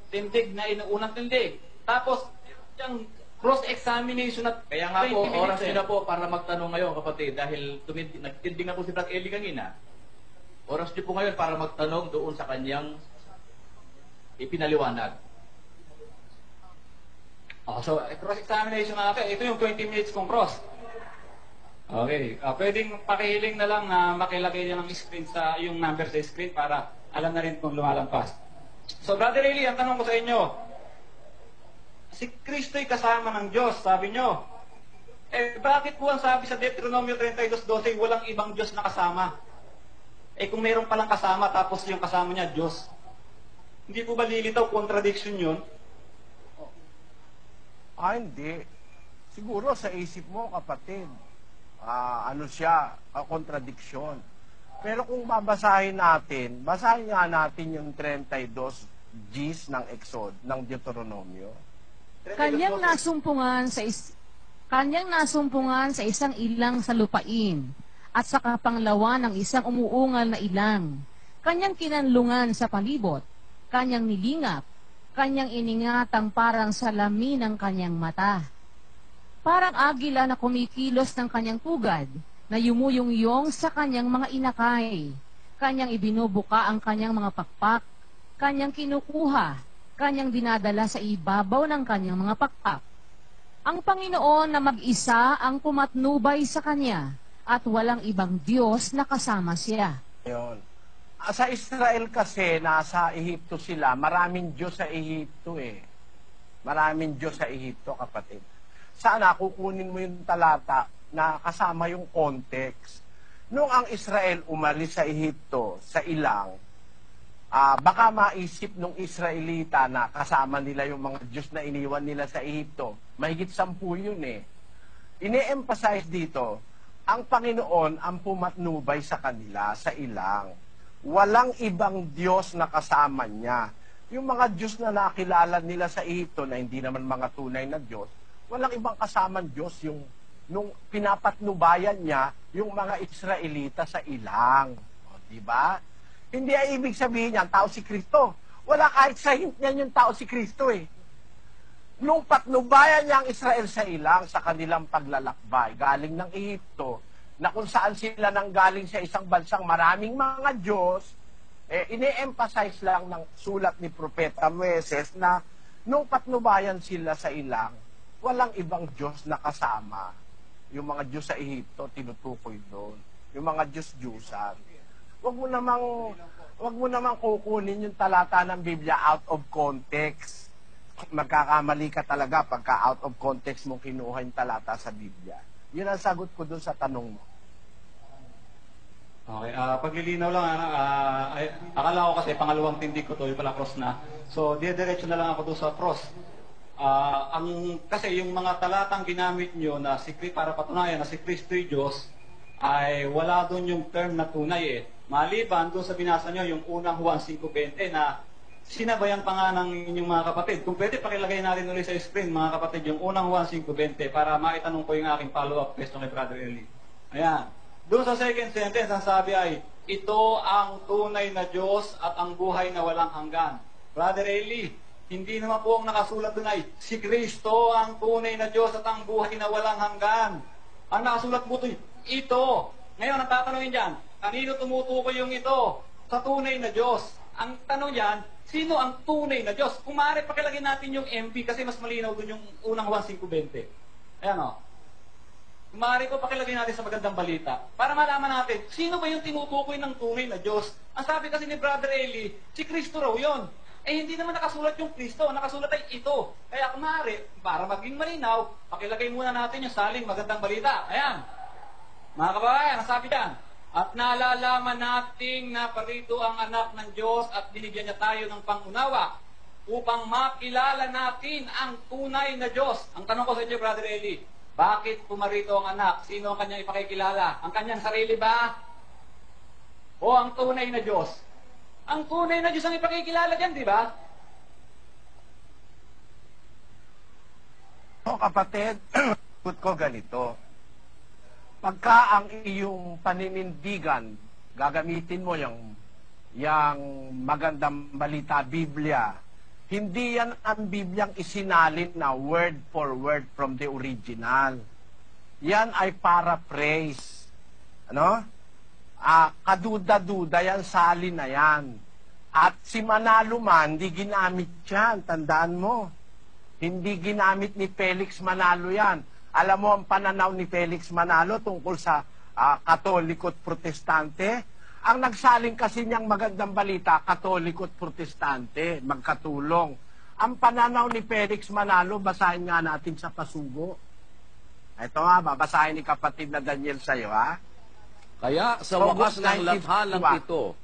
tindig na inuunang tindig. Tapos, yung cross-examination at Kaya nga po, 20 minutes oras nyo na po para magtanong ngayon, kapatid, dahil nagtinding na po si Brother Eli kanina. Oras nyo po ngayon para magtanong doon sa kanyang ipinaliwanag. So, cross-examination na natin. Ito yung 20 minutes kong cross. Okay. Pwedeng pakihiling na lang na makilagay niya ng screen sa yung number sa screen para alam na rin kung lumalampas. So, Brother Eli, ang tanong ko sa inyo, si Kristo'y kasama ng Diyos, sabi nyo. Bakit po ang sabi sa Deuteronomio 32:12, walang ibang Diyos na kasama? Kung mayroon palang kasama, tapos yung kasama niya, Diyos. Hindi po ba lilitaw, contradiction yun? Hindi. Siguro sa isip mo, kapatid, contradiction. Pero kung basahin nga natin yung 32 Gs ng Exod, ng Deuteronomio. Kanyang nasumpungan sa isang ilang sa lupain at sa kapanglawan ng isang umuungal na ilang. Kanyang kinanlungan sa palibot, kanyang nilingap, kanyang iningatang parang salamin ng kanyang mata. Parang agila na kumikilos ng kanyang pugad, na yumuyong-yong sa kanyang mga inakay. Kanyang ibinubuka ang kanyang mga pakpak, kanyang kinukuha, kanyang dinadala sa ibabaw ng kanyang mga pakpak. Ang Panginoon na mag-isa ang pumatnubay sa kanya, at walang ibang Diyos na kasama siya. Yun. Sa Israel kasi, nasa Ehipto sila. Maraming Diyos sa Ehipto Maraming Diyos sa Ehipto, kapatid. Sana kukunin mo yung talata na kasama yung context. Nung ang Israel umalis sa Ehipto, sa ilang, baka maisip nung Israelita na kasama nila yung mga Diyos na iniwan nila sa Ehipto. Mahigit 10 yun Ine-emphasize dito, ang Panginoon ang pumatnubay sa kanila, sa ilang. Walang ibang Diyos na kasama niya. Yung mga Diyos na nakilala nila sa Ehipto na hindi naman mga tunay na Diyos, walang ibang kasamang Diyos yung nung pinapatnubayan niya yung mga Israelita sa ilang. Diba? Hindi ay ibig sabihin niyan, tao si Kristo. Wala kahit sa hint niyan yung tao si Kristo Nung patnubayan niya ang Israel sa ilang, sa kanilang paglalakbay, galing ng Ehipto, na kung saan sila nanggaling sa isang bansang maraming mga Diyos, ine-emphasize lang ng sulat ni Propeta Moises na nung patnubayan sila sa ilang, walang ibang Diyos na kasama. Yung mga Diyos sa Ehipto, tinutukoy doon. Yung mga Diyos-Diyusan. Huwag mo namang kukunin yung talata ng Biblia out of context. Magkakamali ka talaga pagka out of context mo kinuha yung talata sa Biblia. Yun ang sagot ko doon sa tanong mo. Okay, paglilinaw lang, akala ko kasi pangalawang tindig ko to, yung pala cross na. So, diretso na lang ako doon sa cross. Kasi yung mga talatang ginamit nyo na para patunayan na si Kristo'y Diyos, ay wala doon yung term na tunay Maliban doon sa binasa nyo, yung unang Juan 5:20 na sinabayan pa nga ng inyong mga kapatid. Kung pwede, pakilagay natin ulit sa screen, mga kapatid, yung unang Juan 5:20 para maitanong ko yung aking follow-up question kay Brother Eli. Ayan. Doon sa second sentence, ang sabi ay, ito ang tunay na Diyos at ang buhay na walang hanggan. Brother Eli, hindi naman po ang nakasulat doon ay, si Kristo ang tunay na Diyos at ang buhay na walang hanggan. Ang nakasulat po doon, ito. Ngayon, ang tatanungin dyan, kanino tumutukoy yung ito? Sa tunay na Diyos. Ang tanong yan, sino ang tunay na Diyos? Kung maaari, pakilagay natin yung MP kasi mas malinaw doon yung unang 1.520. Ayan o. Kung maaari ko, pakilagay natin sa magandang balita para malaman natin, sino ba yung tinutukoy ng tunay na Diyos? Ang sabi kasi ni Brother Eli, si Kristo raw yun. Eh, hindi naman nakasulat yung Kristo. Nakasulat ay ito. Kaya kung maaari, para maging malinaw, pakilagay muna natin yung saling magandang balita. Ayan. Mga kababayan, ang sabi dyan, at nalalaman nating na parito ang anak ng Diyos at binigyan niya tayo ng pangunawa upang makilala natin ang tunay na Diyos. Ang tanong ko sa inyo, Brother Eli, bakit pumarito ang anak? Sino ang kanyang ipakikilala? Ang kanyang sarili ba? O ang tunay na Diyos? Ang tunay na Diyos ang ipakikilala dyan, di ba? O kapatid, put ko ganito. Pagka ang iyong paninindigan, gagamitin mo yung magandang balita, Biblia, hindi yan ang Bibliang isinalin na word for word from the original. Yan ay paraphrase. Ano? Kaduda-duda yan, salin na yan. At si Manalo man, hindi ginamit yan, tandaan mo. Hindi ginamit ni Felix Manalo yan. Alam mo ang pananaw ni Felix Manalo tungkol sa Katoliko at Protestante? Ang nagsaling kasi niyang magandang balita, Katoliko at Protestante, magkatulong. Ang pananaw ni Felix Manalo, basahin nga natin sa Pasugo. Ito nga, babasahin ni kapatid na Daniel sa'yo, ha? Kaya sa wakas ng lathalang ito,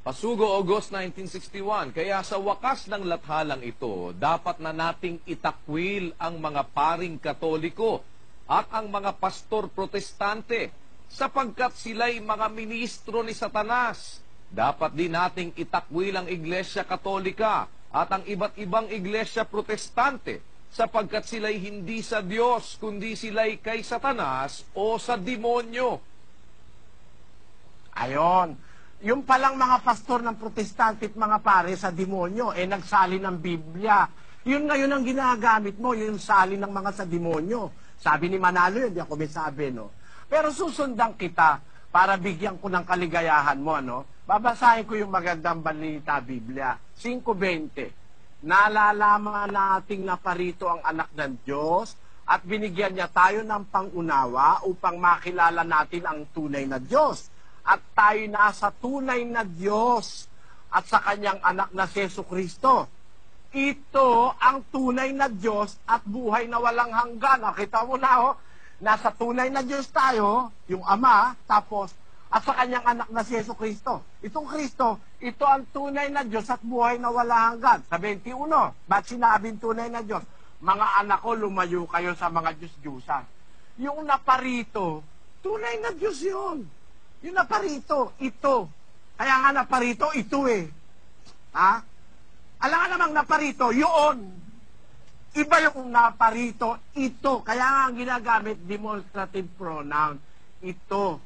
Pasugo, August 1961, kaya sa wakas ng lathalang ito, dapat na nating itakwil ang mga paring Katoliko at ang mga pastor protestante sapagkat sila'y mga ministro ni Satanas. Dapat din nating itakwil ang Iglesia Katolika at ang iba't ibang Iglesia Protestante sapagkat sila'y hindi sa Diyos kundi sila'y kay Satanas o sa demonyo. Ayon. Yung palang mga pastor ng protestante at mga pare sa demonyo, nagsali ng Biblia. Yun ngayon ang ginagamit mo, yung sali ng mga sa demonyo. Sabi ni Manalo yun, di ako may sabi, no? Pero susundan kita para bigyan ko ng kaligayahan mo, no? Babasahin ko yung magandang balita, Biblia. 5:20. Nalalaman nating naparito ang anak ng Diyos at binigyan niya tayo ng pangunawa upang makilala natin ang tunay na Diyos. At tayo nasa tunay na Diyos at sa kanyang anak na si Jesucristo. Ito ang tunay na Diyos at buhay na walang hanggan. Kita mo na, nasa tunay na Diyos tayo, yung Ama, tapos, at sa kanyang anak na si Jesucristo. Itong Kristo, ito ang tunay na Diyos at buhay na walang hanggan. Sa 21, ba't sinabing tunay na Diyos? Mga anak ko, lumayo kayo sa mga Diyos-Diyusan. Yung naparito, tunay na Diyos yun. Yung naparito, ito. Kaya nga naparito, ito eh. Ha? Alam nga namang naparito, yun. Iba yung naparito, ito. Kaya nga ang ginagamit, demonstrative pronoun. Ito.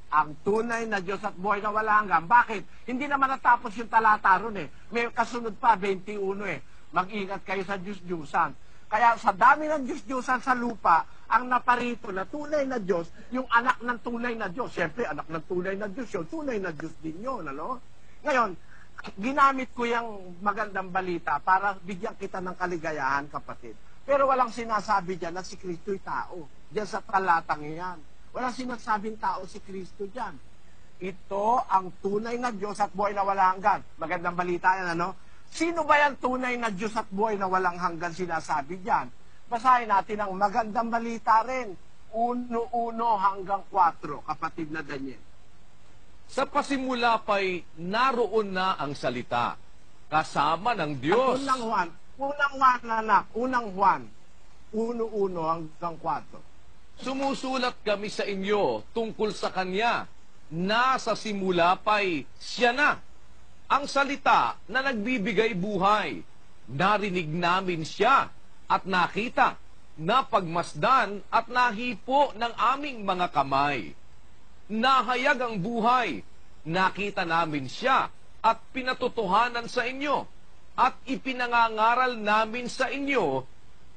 Ang tunay na Diyos at buhay na wala hanggan. Bakit? Hindi naman natapos yung talata ron eh. May kasunod pa, 21 eh. Mag-ingat kayo sa Diyos-Diyusan. Kaya sa dami ng Diyos-Diyusan sa lupa, ang naparito na tunay na Diyos, yung anak ng tunay na Diyos. Siyempre, anak ng tunay na Diyos yun. Tunay na Diyos din yun, ano? Ngayon, ginamit ko yung magandang balita para bigyan kita ng kaligayahan, kapatid. Pero walang sinasabi dyan na si Kristo'y tao. Diyan sa talatang yan. Walang sinasabing tao si Kristo dyan. Ito ang tunay na Diyos at buhay na walang hanggan. Magandang balita yan, ano? Sino ba yan tunay na Diyos at buhay na walang hanggan sinasabi dyan? Basahin natin ang magandang balita rin. 1:1 hanggang 4, kapatid na Daniel. Sa pasimula pa'y naroon na ang salita, kasama ng Diyos. Unang Juan, anak. Unang Juan. 1:1 hanggang 4. Sumusulat kami sa inyo tungkol sa Kanya. Nasa simula pa'y siya na, ang salita na nagbibigay buhay. Narinig namin siya at nakita, napagmasdan at nahipo ng aming mga kamay. Nahayag ang buhay nakita namin siya at pinatotohanan sa inyo at ipinangangaral namin sa inyo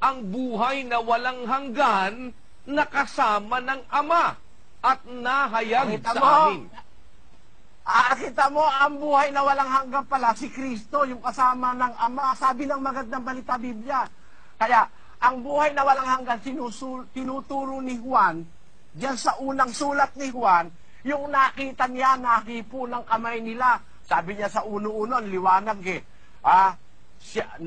ang buhay na walang hanggan na kasama ng Ama at nahayag Kita sa mo? amin. Kita mo, ang buhay na walang hanggan pala, si Kristo, yung kasama ng Ama. Sabi ng magandang balita Biblia. Kaya, ang buhay na walang hanggan, tinuturo ni Juan, diyan sa unang sulat ni Juan, yung nakita niya, nakipo ng kamay nila. Sabi niya sa uno-uno, ang liwanag eh. Siya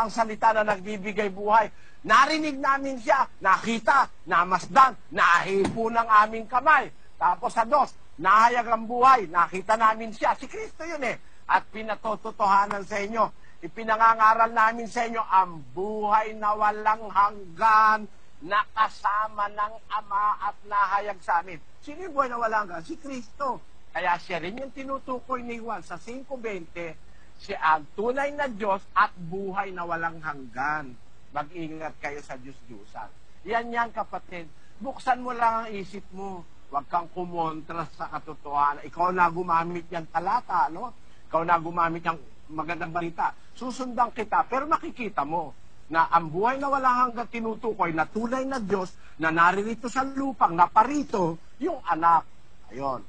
ang salita na nagbibigay buhay. Narinig namin siya, nakita, namasdan, nahipo ng aming kamay. Tapos sa dos, nahayag ang buhay, nakita namin siya. Si Kristo yun eh. At pinatotohanan sa inyo, ipinangangaral namin sa inyo ang buhay na walang hanggan na kasama ng Ama at nahayag sa amin. Sino yung buhay na walang hanggan? Si Kristo. Kaya siya rin yung tinutukoy ni Juan sa 5:20, siya ang tunay na Diyos at buhay na walang hanggan. Mag-ingat kayo sa Diyos-Diyusan. Yan kapatid. Buksan mo lang ang isip mo. Huwag kang kumontra sa katotohanan. Ikaw na gumamit yung talata, no? Ikaw na gumamit yung magandang balita. Susundan kita, pero makikita mo na ang buhay na walang hanggang tinutukoy na tunay na Diyos na naririto sa lupang, naparito, yung anak. Ayun.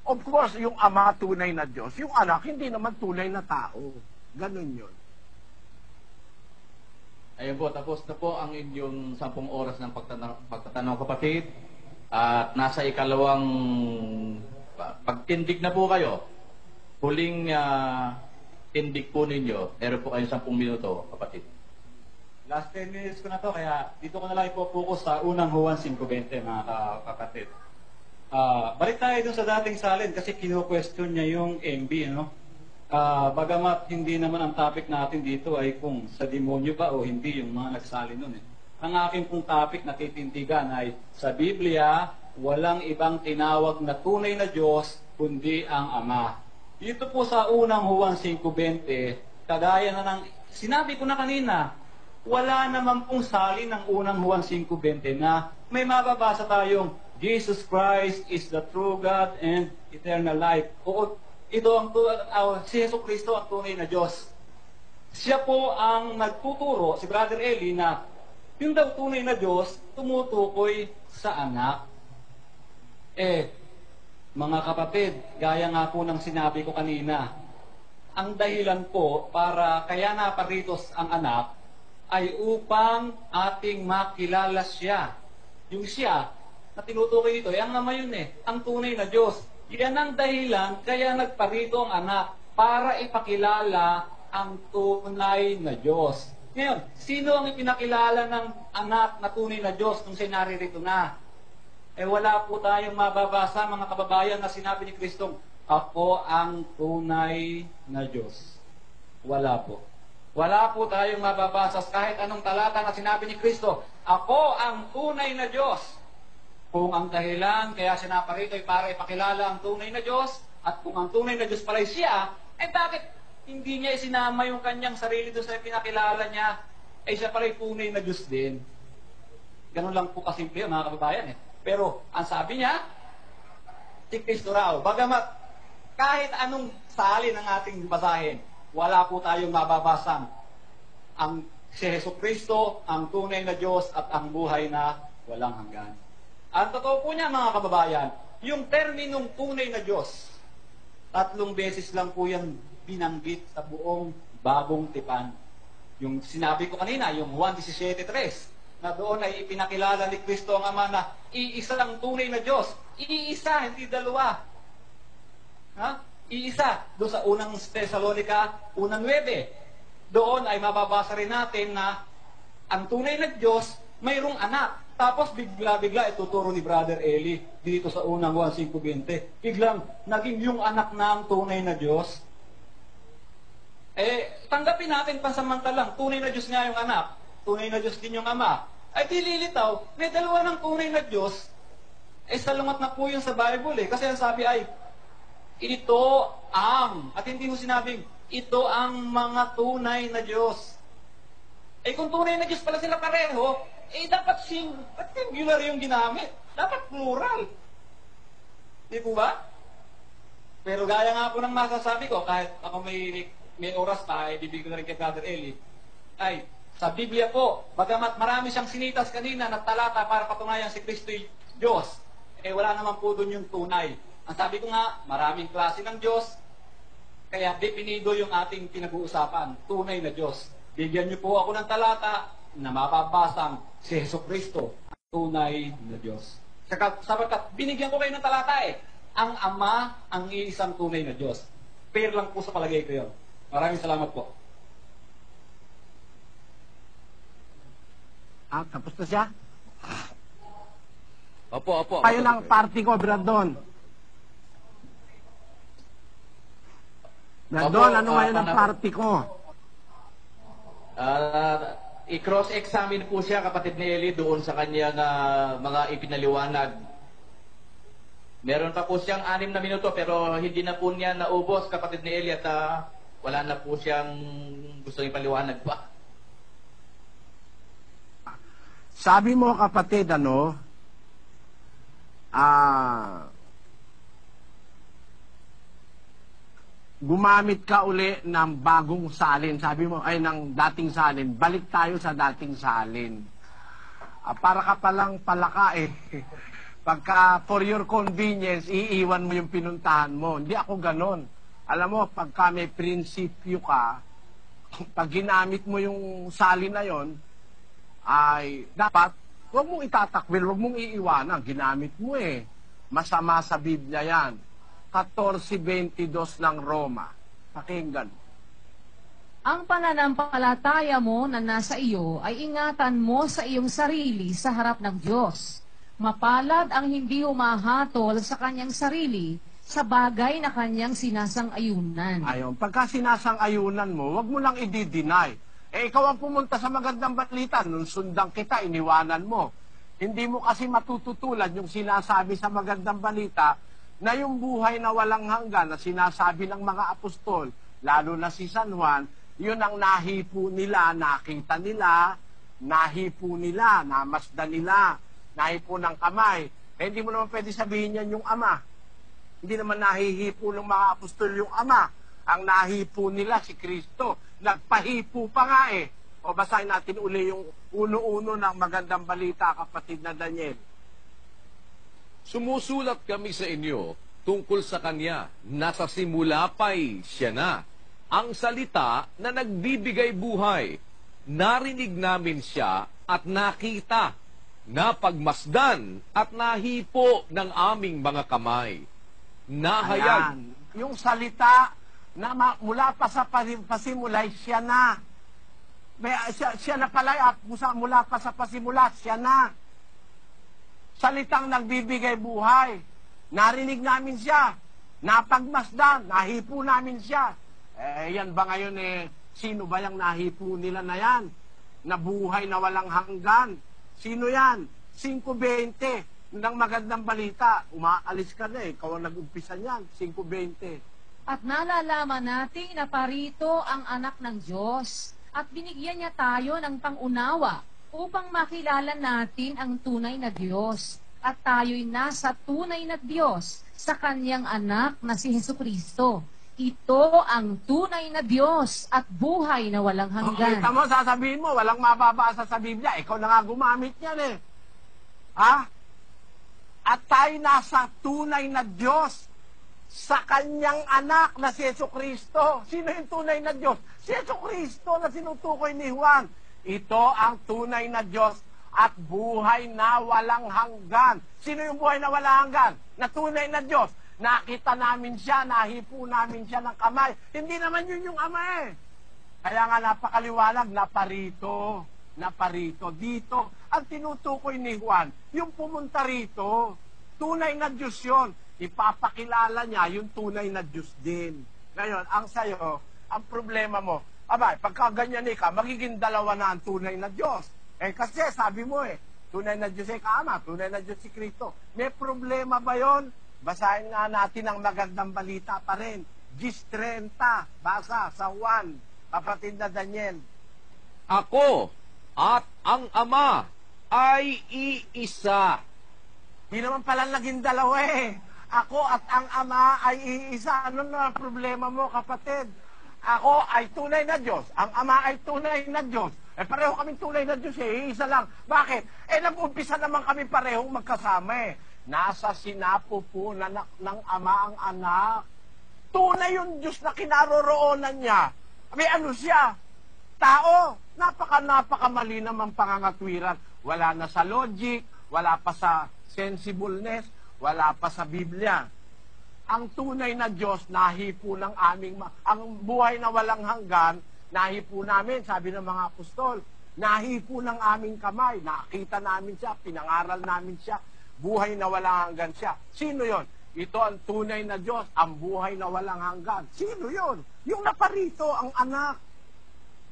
Of course, yung Ama tunay na Diyos. Yung anak, hindi naman tunay na tao. Ganun yun. Ayun po, tapos na po ang inyong 10 oras ng pagtatanong kapatid. At nasa ikalawang pagtindig na po kayo. Huling tindig po ninyo. Meron po kayong 10 minuto, kapatid. Last 10 minutes ko na to, kaya dito ko na lang ipopokus sa unang Juan 5:20, mga kapatid. Balik tayo dun sa dating salin kasi kino-question niya yung MB, no? Bagamat hindi naman ang topic natin dito ay kung sa demonyo ba o hindi yung mga nagsali nun. Ang aking pong topic na titindigan ay sa Biblia, walang ibang tinawag na tunay na Diyos kundi ang Ama. Dito po sa unang Juan 5:20, kagaya na ng sinabi ko na kanina, wala naman pong sali ng unang Juan 5:20 na may mababasa tayong Jesus Christ is the true God and eternal life. O ito si Yesu Kristo ang tunay na Diyos. Siya po ang nagtuturo, si Brother Eli, na yung daw tunay na Diyos tumutukoy sa anak. Mga kapatid, gaya nga po ng sinabi ko kanina, ang dahilan po para kaya naparito ang anak ay upang ating makilala siya. Yung siya na tinutukoy dito, ang Ama yun ang tunay na Diyos. Yan ang dahilan kaya nagparito ang anak para ipakilala ang tunay na Diyos. Ngayon, sino ang ipinakilala ng anak na tunay na Diyos nung siya naririto na? Wala po tayong mababasa, mga kababayan, na sinabi ni Kristong, ako ang tunay na Diyos. Wala po. Wala po tayong mababasa kahit anong talata na sinabi ni Kristo, ako ang tunay na Diyos. Kung ang dahilan kaya siya naparito ay para ipakilala ang tunay na Diyos, at kung ang tunay na Diyos pala siya, bakit hindi niya isinama yung kanyang sarili doon sa pinakilala niya? Siya pala yung tunay na Diyos din. Ganun lang po kasimple, mga kababayan. Pero ang sabi niya, si Kristo raw, bagamat kahit anong sali ng ating basahin, wala po tayong mababasang ang si Yesu Kristo, ang tunay na Diyos at ang buhay na walang hanggan. Ang totoo po niya, mga kababayan, yung terminong tunay na Diyos, 3 beses lang po yan binanggit sa buong bagong tipan. Yung sinabi ko kanina, yung Juan 17:3, na doon ay ipinakilala ni Kristo ang Ama na iisa ang tunay na Diyos. Iisa, hindi dalawa. Iisa. Doon sa unang Thessalonica, 1:9. Doon ay mababasa rin natin na ang tunay na Diyos mayroong anak. Tapos bigla-bigla ituturo ni Brother Eli dito sa unang Juan 5:20. Biglang naging yung anak na ang tunay na Diyos. Tanggapin natin pansamantalang, tunay na Diyos nga yung anak, tunay na Diyos din yung Ama. Di lilitaw, may dalawa ng tunay na Diyos. Salungat na po yun sa Bible Kasi ang sabi ay, ito ang, at hindi mo sinabing, ito ang mga tunay na Diyos. Kung tunay na Diyos pala sila pareho, dapat singular yung ginamit. Dapat plural. Di po ba? Pero gaya nga po ng masasabi ko, kahit ako may oras pa, ay bibigyan ko na rin kay Brother Eli, ay sa Biblia po, bagamat marami siyang sinitas kanina na talata para patunayan si Kristo'y Diyos, eh wala naman po doon yung tunay. Ang sabi ko nga, maraming klase ng Diyos, kaya definido yung ating pinag-uusapan, tunay na Diyos. Bigyan niyo po ako ng talata na mababasang si Hesus Kristo, ang tunay na Diyos. Sapagkat binigyan ko kayo ng talata ang Ama ang iisang tunay na Diyos. Fair lang po sa palagay ko yun. Maraming salamat po. Tapos na siya? Opo. Kayo ng party ko, Brandon. Brandon, ano ngayon ang party ko? I-cross-examine po siya, kapatid ni Eli, doon sa kanyang mga ipinaliwanag. Meron pa po siyang 6 na minuto, pero hindi na po niya naubos, kapatid ni Eli, at wala na po siyang gusto ipaliwanag pa. Sabi mo, kapatid, gumamit ka uli ng bagong salin. Sabi mo, ay ng dating salin. Balik tayo sa dating salin. Para ka palang palaka Pagka for your convenience, iiwan mo yung pinuntahan mo. Hindi ako ganon. Alam mo, pagka may prinsipyo ka, pag ginamit mo yung salin na yon, ay dapat, huwag mong itatakwil, huwag mong iiwanan. Ginamit mo Masama sa Biblia yan. 14:22 ng Roma. Pakinggan. Ang pananampalataya mo na nasa iyo ay ingatan mo sa iyong sarili sa harap ng Diyos. Mapalad ang hindi humahatol sa kanyang sarili sa bagay na kanyang sinasang-ayunan. Ayon, pagka sinasang-ayunan mo, wag mo lang i-deny. Ikaw ang pumunta sa magandang balita, nung sundan kita, iniwanan mo. Hindi mo kasi matututulan yung sinasabi sa magandang balita na yung buhay na walang hanggan na sinasabi ng mga apostol, lalo na si San Juan, yun ang nahipo nila, nakita nila, nahipo nila, namasdan nila, nahipo ng kamay. Hindi mo naman pwede sabihin yan yung Ama. Hindi naman nahihipo ng mga apostol yung Ama. Ang nahipo nila si Kristo. Nagpahipo pa nga O basahin natin uli yung uno-uno ng magandang balita, kapatid na Daniel. Sumusulat kami sa inyo tungkol sa Kanya na sa simula pa'y Siya na, ang salita na nagbibigay buhay. Narinig namin Siya at nakita, napagmasdan at nahipo ng aming mga kamay. Nahayag. Ayan. Yung salita na mula pa sa pasimulay, Siya na. Siya na pala, mula pa sa pasimula, Siya na. Salitang nagbibigay buhay. Narinig namin Siya. Napagmasdan, nahipo namin Siya. Yan ba ngayon sino ba yung nahipo nila na yan? Na buhay na walang hanggan. Sino yan? 5:20 ng magandang balita. Umaalis ka na ikaw ang nag-umpisa niyan. 5:20. At nalalaman natin na parito ang anak ng Diyos at binigyan niya tayo ng pangunawa upang makilala natin ang tunay na Diyos at tayo'y nasa tunay na Diyos sa kanyang anak na si Jesucristo. Ito ang tunay na Diyos at buhay na walang hanggan. Kita mo, sasabihin mo, walang mababasa sa Biblia. Ikaw na nga gumamit niyan Ha? At tayo nasa tunay na Diyos sa kanyang anak na si Jesucristo. Sino yung tunay na Diyos? Si Jesucristo na sinutukoy ni Juan. Ito ang tunay na Diyos at buhay na walang hanggan. Sino yung buhay na walang hanggan? Na tunay na Diyos. Nakita namin Siya, nahipo namin Siya ng kamay. Hindi naman yun yung Ama Kaya nga napakaliwanag, naparito. Dito, ang tinutukoy ni Juan, yung pumunta rito, tunay na Diyos yun. Ipapakilala niya yung tunay na Diyos din. Ngayon, ang sayo, ang problema mo, pagka ganyan ka, magiging dalawa na ang tunay na Diyos. Kasi sabi mo tunay na Diyos Ama, tunay na Diyos si Kristo. May problema ba yon? Basahin nga natin ang magandang balita pa rin. 10:30, basa sa Juan, kapatid na Daniel. Ako at ang Ama ay iisa. Di naman pala naging dalawa Ako at ang Ama ay iisa. Ano na ang problema mo, kapatid? Ako ay tunay na Diyos. Ang Ama ay tunay na Diyos. Pareho kaming tunay na Diyos iisa lang. Bakit? Nag-umpisa naman kami parehong magkasama Nasa sinapupunan ng Ama ang anak. Tunay yung Diyos na kinaroroonan niya. May ano siya? Tao. Napaka-mali namang pangangatwiran. Wala na sa logic, wala pa sa sensibleness, wala pa sa Biblia. Ang tunay na Diyos, nahipo ng aming, ang buhay na walang hanggan, nahipo namin, sabi ng mga apostol, nahipo ng aming kamay, nakita namin siya, pinangaral namin siya, buhay na walang hanggan siya. Sino yon? Ito ang tunay na Diyos, ang buhay na walang hanggan. Sino yon? Yung naparito, ang anak.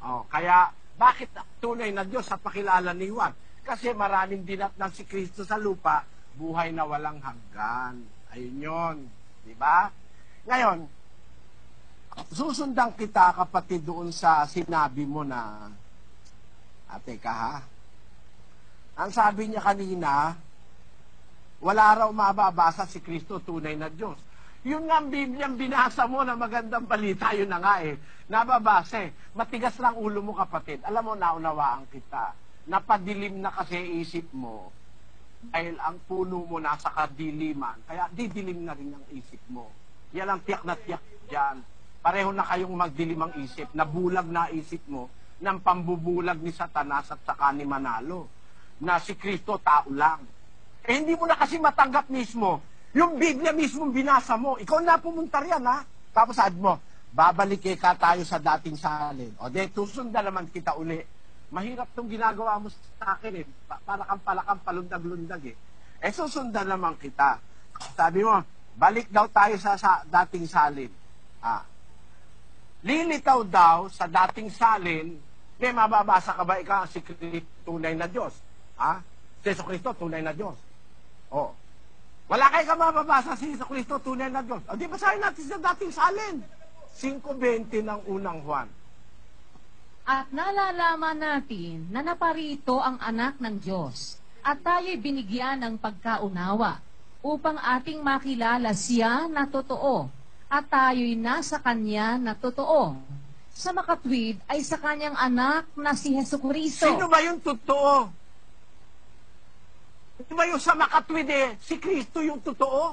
Kaya, bakit tunay na Diyos sa pakilala ni Juan? Kasi maraming dinatnan si Kristo sa lupa, buhay na walang hanggan. Ayun yun. Diba? Ngayon, susundan kita, kapatid, doon sa sinabi mo na, teka ha, ang sabi niya kanina, wala raw mababasa si Kristo tunay na Diyos. Yun nga ang Bibliang binasa mo na magandang balita, yun na nga nababasa Matigas lang ulo mo, kapatid. Alam mo, naunawaan kita. Napadilim na kasi isip mo dahil ang puno mo nasa kadiliman. Kaya didilim na rin ang isip mo. Yan ang tiyak na tiyak dyan. Pareho na kayong magdilim ang isip. Nabulag na isip mo ng pambubulag ni Satanas at saka ni Manalo. Na si Kristo tao lang. Hindi mo na kasi matanggap mismo. Yung Biblia mismo binasa mo. Ikaw na pumunta riyan, ha? Tapos sabi mo, babalik ka tayo sa dating salin. O de, tusundan naman kita uli. Mahirap itong ginagawa mo sa akin para kang palundag-lundag susundan naman kita. Sabi mo, balik daw tayo sa dating salin. Lilitaw daw sa dating salin, may mababasa ka ba ikaw si Kristo tunay na Diyos? Si Yesu Kristo tunay na Diyos. Wala kayo ka mababasa si Yesu Kristo tunay na Diyos. Di basahin natin sa dating salin. 5:20 ng unang Juan. At nalalaman natin na naparito ang anak ng Diyos at tayo'y binigyan ng pagkaunawa upang ating makilala siya na totoo at tayo'y nasa kanya na totoo. Sa makatwid ay sa kanyang anak na si Jesucristo. Sino ba yung totoo? Sino ba yung sa makatwid Si Kristo yung totoo?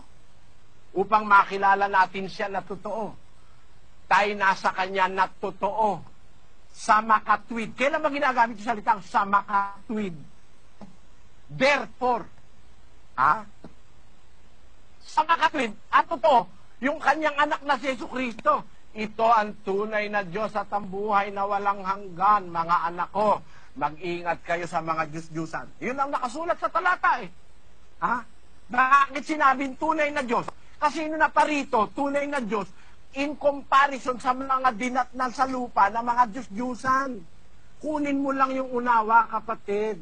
Upang makilala natin siya na totoo. Tayo nasa kanya na totoo. Sa makatwid. Kailan ba ginagamit yung salitang sa makatwid? Therefore, sa makatwid, totoo, yung kanyang anak na si Jesucristo, ito ang tunay na Diyos at ang buhay na walang hanggan, mga anak ko. Mag-ingat kayo sa mga Diyos-Diyusan. Yun ang nakasulat sa talata Bakit sinabing tunay na Diyos? Kasi yun na parito, tunay na Diyos, in comparison sa mga dinatnan sa lupa na mga Diyos-Diyusan. Kunin mo lang yung unawa, kapatid.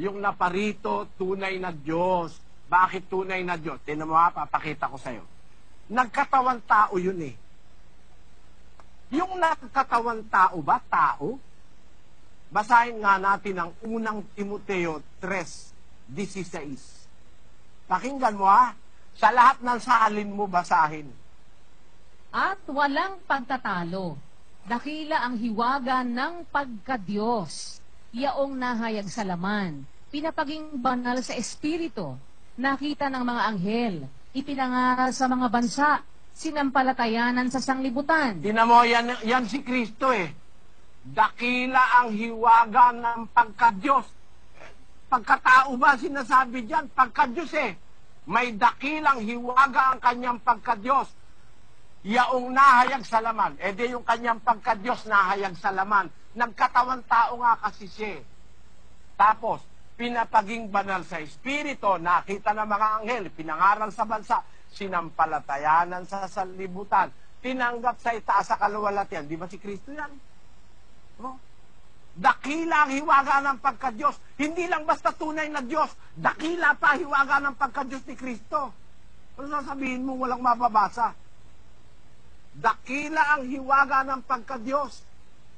Yung naparito, tunay na Diyos. Bakit tunay na Diyos? Tingnan mo papakita ko sa'yo. Nagkatawan tao yun Yung nagkatawan tao ba? Tao? Basahin nga natin ang unang Timoteo 3:16. Pakinggan mo Sa lahat ng salin mo basahin. At walang pagtatalo. Dakila ang hiwaga ng pagkadiyos. Yaong nahayag sa laman. Pinapaging banal sa espiritu. Nakita ng mga anghel. Ipinangaral sa mga bansa. Sinampalatayanan sa sanglibutan. Tingnan mo, yan si Kristo Dakila ang hiwaga ng pagkadiyos. Pagkatao ba sinasabi diyan? Pagkadiyos May dakilang hiwaga ang kanyang pagkadiyos. Yaong nahayag sa laman. Di yung kanyang pagkadiyos nahayag sa laman. Nagkatawan tao nga kasi siya. Tapos, pinapaging banal sa espiritu, nakita ng mga anghel, pinangaral sa bansa, sinampalatayanan sa sanlibutan, tinanggap sa itaas sa kaluwalhatian. Di ba si Kristo yan? Dakila ang hiwaga ng pagkadiyos. Hindi lang basta tunay na Diyos. Dakila pa hiwaga ng pagkadiyos ni Kristo. Ano sasabihin mo walang mababasa? Dakila ang hiwaga ng pagkadiyos.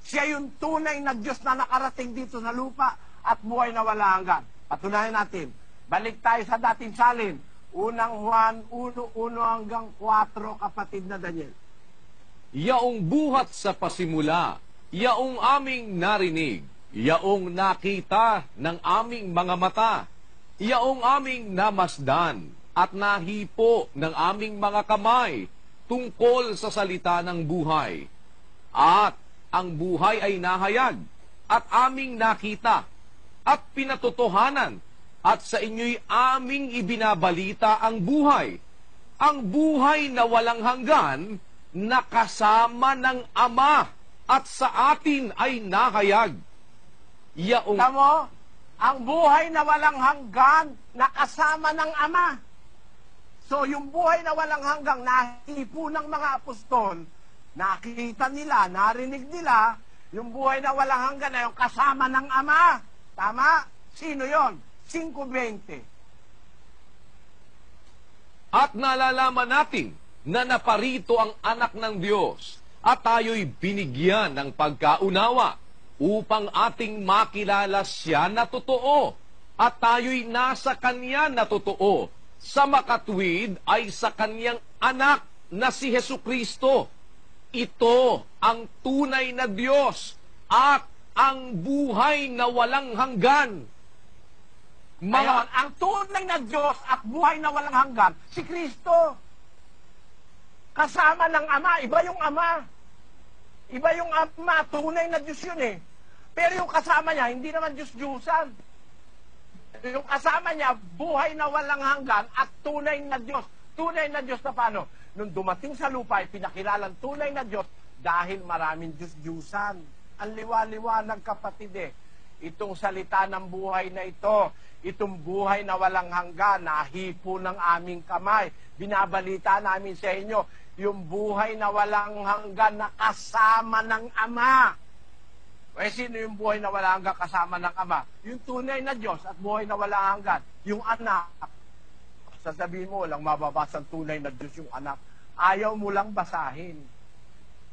Siya yung tunay na Diyos na nakarating dito sa lupa at buhay na wala hanggan. Patunayan natin. Balik tayo sa dating salin. Unang Juan 1:1 hanggang 4, kapatid na Daniel. Yaong buhat sa pasimula, yaong aming narinig, yaong nakita ng aming mga mata, yaong aming namasdan at nahipo ng aming mga kamay tungkol sa salita ng buhay. At ang buhay ay nahayag at aming nakita at pinatotohanan at sa inyo'y aming ibinabalita ang buhay na walang hanggan na kasama ng Ama at sa atin ay nahayag. Yaong Tamo, ang buhay na walang hanggan na kasama ng Ama. So yung buhay na walang hanggang nahipo ng mga apostol, nakita nila, narinig nila, yung buhay na walang hanggan na yung kasama ng Ama. Tama? Sino yon? 5:20. At nalalaman natin na naparito ang anak ng Diyos at tayo'y binigyan ng pagkaunawa upang ating makilala siya na totoo at tayo'y nasa kanya na totoo. Sa makatwid ay sa kanyang anak na si Hesukristo. Ito ang tunay na Diyos at ang buhay na walang hanggan. Ngayon, ang tunay na Diyos at buhay na walang hanggan, si Kristo. Kasama ng Ama, iba yung Ama. Iba yung Ama, tunay na Diyos yun eh. Pero yung kasama niya, hindi naman Diyos-Diyusan. Yung kasama niya, buhay na walang hanggan at tunay na Diyos. Tunay na Diyos na paano? Nung dumating sa lupa, pinakilalang tunay na Diyos dahil maraming Diyos-Diyusan. Ang liwa-liwanag, kapatid eh. Itong salita ng buhay na ito, itong buhay na walang hanggan, nahipo ng aming kamay. Binabalita namin sa inyo, yung buhay na walang hanggan na kasama ng Ama. Eh, sino yung buhay na walang hanggan kasama ng Ama? Yung tunay na Diyos at buhay na walang hanggan, yung anak. Sasabihin mo, walang mababasang tunay na Diyos yung anak. Ayaw mo lang basahin.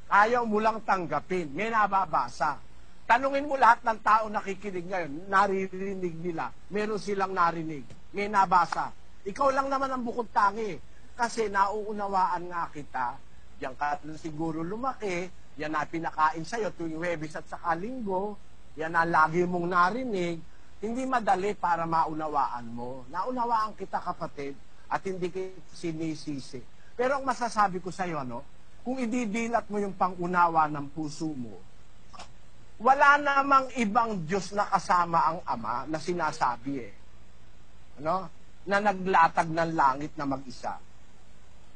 Ayaw mo lang tanggapin. May nababasa. Tanungin mo lahat ng tao nakikinig ngayon, naririnig nila. Meron silang narinig. May nabasa. Ikaw lang naman ang bukod tangi. Kasi nauunawaan nga kita. Diyan ka siguro lumaki. Yan na pinakain sa'yo tuwing Huwebes at saka Linggo. Yan na lagi mong narinig. Hindi madali para maunawaan mo. Naunawaan kita, kapatid, at hindi kita sinisisi. Pero ang masasabi ko sa'yo, kung ididilat mo yung pangunawa ng puso mo, wala namang ibang Diyos na kasama ang Ama na sinasabi na naglatag ng langit na mag-isa.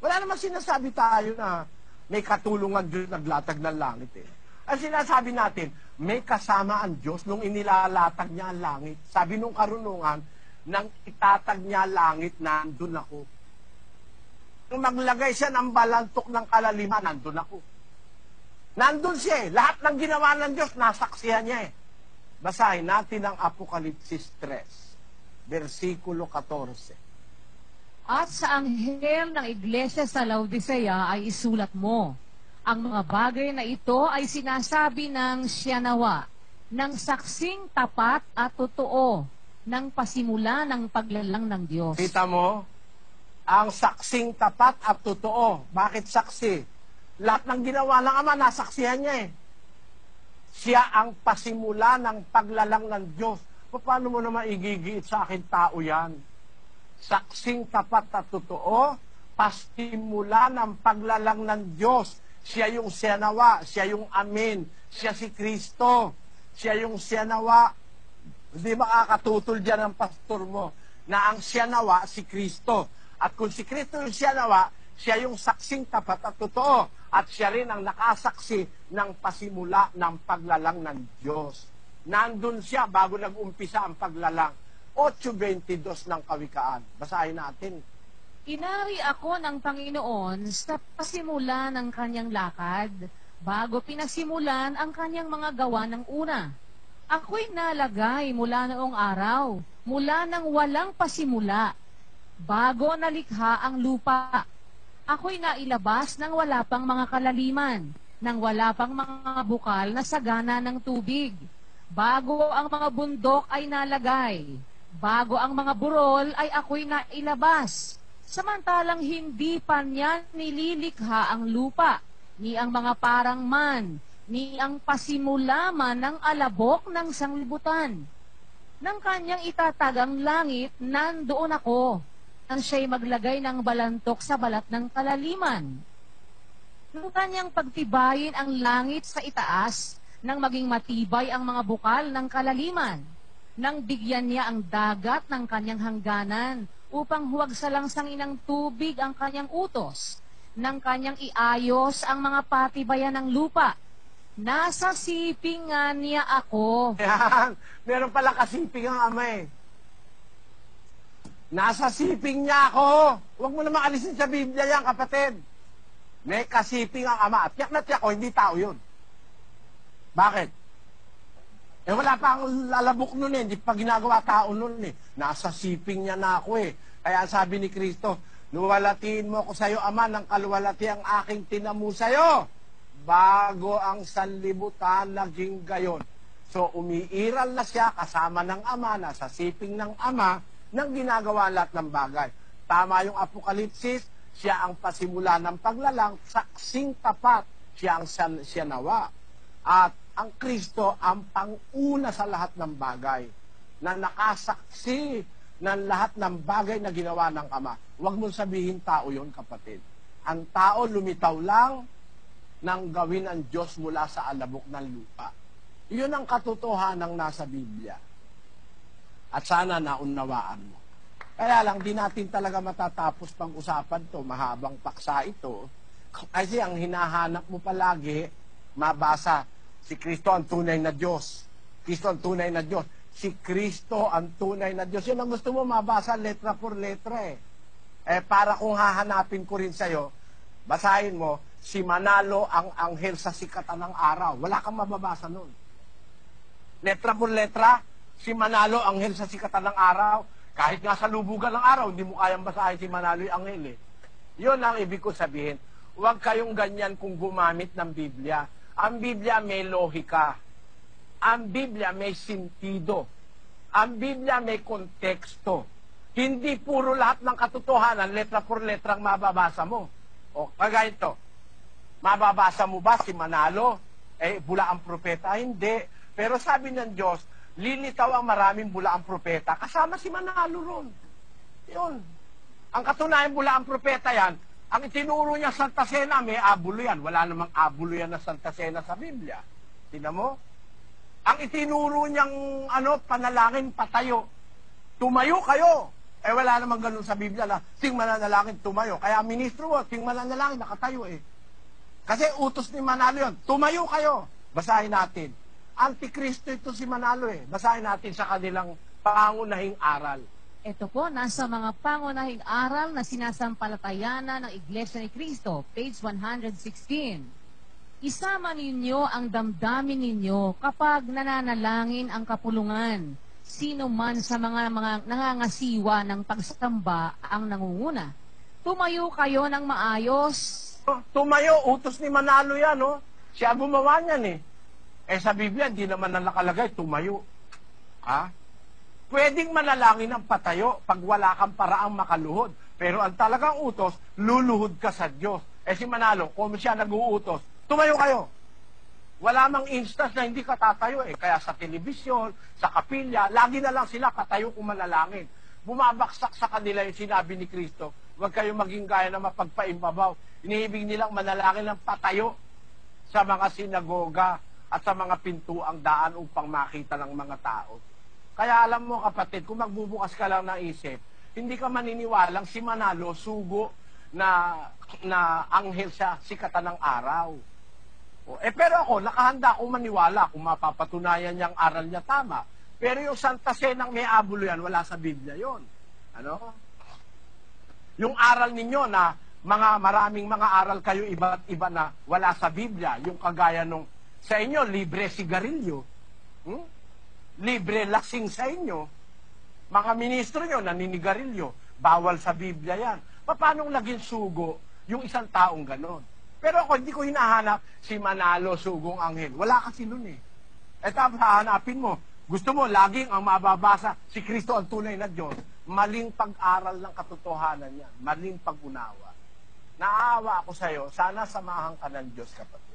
Wala namang sinasabi tayo na may katulungan Diyos naglatag ng langit eh. Ang sinasabi natin, may kasama ang Diyos nung inilalatag niya ang langit. Sabi nung karunungan, nang itatag niya ang langit, nandun ako. Nung maglagay siya ng balantok ng kalaliman, nandun ako. Nandun siya eh. Lahat ng ginawa ng Diyos, nasaksihan niya eh. Basahin natin ang Apokalipsis 3, versikulo 14. At sa anghel ng iglesia sa Laodicea ay isulat mo, ang mga bagay na ito ay sinasabi ng siya nawa, ng saksing tapat at totoo, ng pasimula ng paglalang ng Diyos. Kita mo? Ang saksing tapat at totoo. Bakit saksi? Lahat ng ginawa ng Ama, nasaksihan niya eh. Siya ang pasimula ng paglalang ng Diyos. Paano mo naman igigiit sa akin tao yan? Saksing tapat at totoo, pasimula ng paglalang ng Diyos. Siya yung siyanawa, siya yung amin, siya si Kristo, siya yung siyanawa. Hindi makakatutol dyan ang pastor mo na ang siyanawa si Kristo. At kung si Kristo yung siyanawa, siya yung saksing tapat at totoo. At siya rin ang nakasaksi ng pasimula ng paglalang ng Diyos. Nandun siya bago nag-umpisa ang paglalang. 8:22 ng Kawikaan. Basahin natin. Inari ako ng Panginoon sa pasimula ng kanyang lakad, bago pinasimulan ang kanyang mga gawa ng una. Ako'y nalagay mula noong araw, mula nang walang pasimula, bago nalikha ang lupa. Ako'y nailabas nang wala pang mga kalaliman, nang wala pang mga bukal na sagana ng tubig. Bago ang mga bundok ay nalagay, bago ang mga burol ay ako'y nailabas. Samantalang hindi pa niya nililikha ang lupa, ni ang mga parang man, ni ang pasimula man ng alabok ng sanglibutan. Nang kanyang itatag ang langit, nandoon ako, nang siya'y maglagay ng balantok sa balat ng kalaliman. Nang kanyang pagtibayin ang langit sa itaas, nang maging matibay ang mga bukal ng kalaliman, nang bigyan niya ang dagat ng kanyang hangganan, upang huwag salangsangin ng tubig ang kanyang utos, nang kanyang iayos ang mga patibayan ng lupa. Nasa sipingan niya ako. Yan. Meron pala kasiping ang ama eh. Nasa siping niya ako. Huwag mo naman alisin sa Biblia yan, kapatid. May kasiping ang ama. At tiyak na tiyak ko, hindi tao yun. Bakit? Eh wala pa ang lalabok nun eh. Hindi pa ginagawa tao nun eh. Nasa siping niya na ako eh. Kaya sabi ni Kristo, luwalatiin mo ko sa'yo, Ama, ng kaluwalati ang aking tinamu sa'yo. Bago ang sanlibutan naging gayon. So umiiral na siya kasama ng ama, nasa siping ng ama, nang ginagawa lahat ng bagay. Tama yung Apokalipsis, siya ang pasimula ng paglalang, saksing tapat, siya ang siyanawa. At ang Kristo ang panguna sa lahat ng bagay, na nakasaksi ng lahat ng bagay na ginawa ng ama. Huwag mong sabihin tao yon, kapatid. Ang tao lumitaw lang nang gawin ang Diyos mula sa alabok ng lupa. Iyon ang katotohanan ng nasa Biblia. At sana naunawaan mo. Kaya lang, di natin talaga matatapos pang usapan to, mahabang paksa ito. Kasi ang hinahanap mo palagi, mabasa, si Kristo ang tunay na Diyos. Kristo ang tunay na Diyos. Si Kristo ang tunay na Diyos. Yun ang gusto mo mabasa letra por letra eh. Para kung hahanapin ko rin sa'yo, basahin mo, si Manalo ang anghel sa sikatan ng araw. Wala kang mababasa nun. Letra por letra, si Manalo anghel sa sikatan ng araw. Kahit nga sa lubugan ng araw, hindi mo kayang basahin si Manalo yung anghel eh. Yun ang ibig ko sabihin. Huwag kayong ganyan kung gumamit ng Biblia. Ang Biblia may lohika. Ang Biblia may sentido. Ang Biblia may konteksto. Hindi puro lahat ng katotohanan, letra por letra ang mababasa mo. O, kagaya ito. Mababasa mo ba si Manalo? Bula ang propeta? Hindi. Pero sabi ng Diyos, lilitaw ang maraming bula ang propeta. Kasama si Manalo ron. Yun. Ang katunayan bula ang propeta yan, ang itinuro niya Santa Cena, may abulo yan. Wala namang abulo yan na Santa Cena sa Biblia. Tingnan mo? Ang itinuro niyang panalangin, patayo. Tumayo kayo. Wala namang ganun sa Biblia na ting mananalangin, tumayo. Kaya ministro mo, ting mananalangin, nakatayo eh. Kasi utos ni Manalo yun. Tumayo kayo. Basahin natin. Antikristo ito si Manalo eh. Basahin natin sa kanilang pangunahing aral. Ito po, nasa mga pangunahing aral na sinasampalatayanan ng Iglesia ni Cristo, page 116. Isama ninyo ang damdamin ninyo kapag nananalangin ang kapulungan. Sino man sa mga nangangasiwa ng pagsamba ang nangunguna. Tumayo kayo ng maayos. Tumayo, utos ni Manalo yan, no? Siya gumawa niyan eh. Sa Biblia, hindi naman na nakalagay, tumayo. Ha? Pwedeng manalangin ng patayo pag wala kang paraang makaluhod. Pero ang talagang utos, luluhod ka sa Diyos. Si Manalo, kung siya nag-uutos, tumayo kayo. Wala mang instance na hindi ka tatayo eh. Kaya sa telebisyon, sa kapilya, lagi na lang sila katayo kung manalangin. Bumabaksak sa kanila yung sinabi ni Kristo, huwag kayong maging gaya na mapagpaimbabaw. Iniibig nilang manalangin ng patayo sa mga sinagoga at sa mga pintuang daan upang makita ng mga tao. Kaya alam mo kapatid, kung magbubukas ka lang ng isip, hindi ka maniniwalang si Manalo sugo na anghel sa sikatan ng araw. Pero ako, nakahanda akong maniwala kung mapapatunayan niyang aral niya tama. Pero yung Santa Cenang may abulo yan, wala sa Biblia yon. Yung aral ninyo na maraming mga aral kayo iba't iba na wala sa Biblia, yung kagaya nung sa inyo, libre sigarilyo. Libre lasing sa inyo. Mga ministro nyo, naninigarilyo. Bawal sa Biblia yan. Paano naging sugo yung isang taong ganon? Pero ako, hindi ko hinahanap si Manalo, sugong anghel. Wala kasi nun eh. Tapos hahanapin mo, Gusto mo, laging ang mababasa, si Kristo ang tunay na Diyos. Maling pag-aral ng katotohanan yan. Maling pag-unawa. Naawa ako sa'yo, sana samahan ka ng Diyos, kapatid.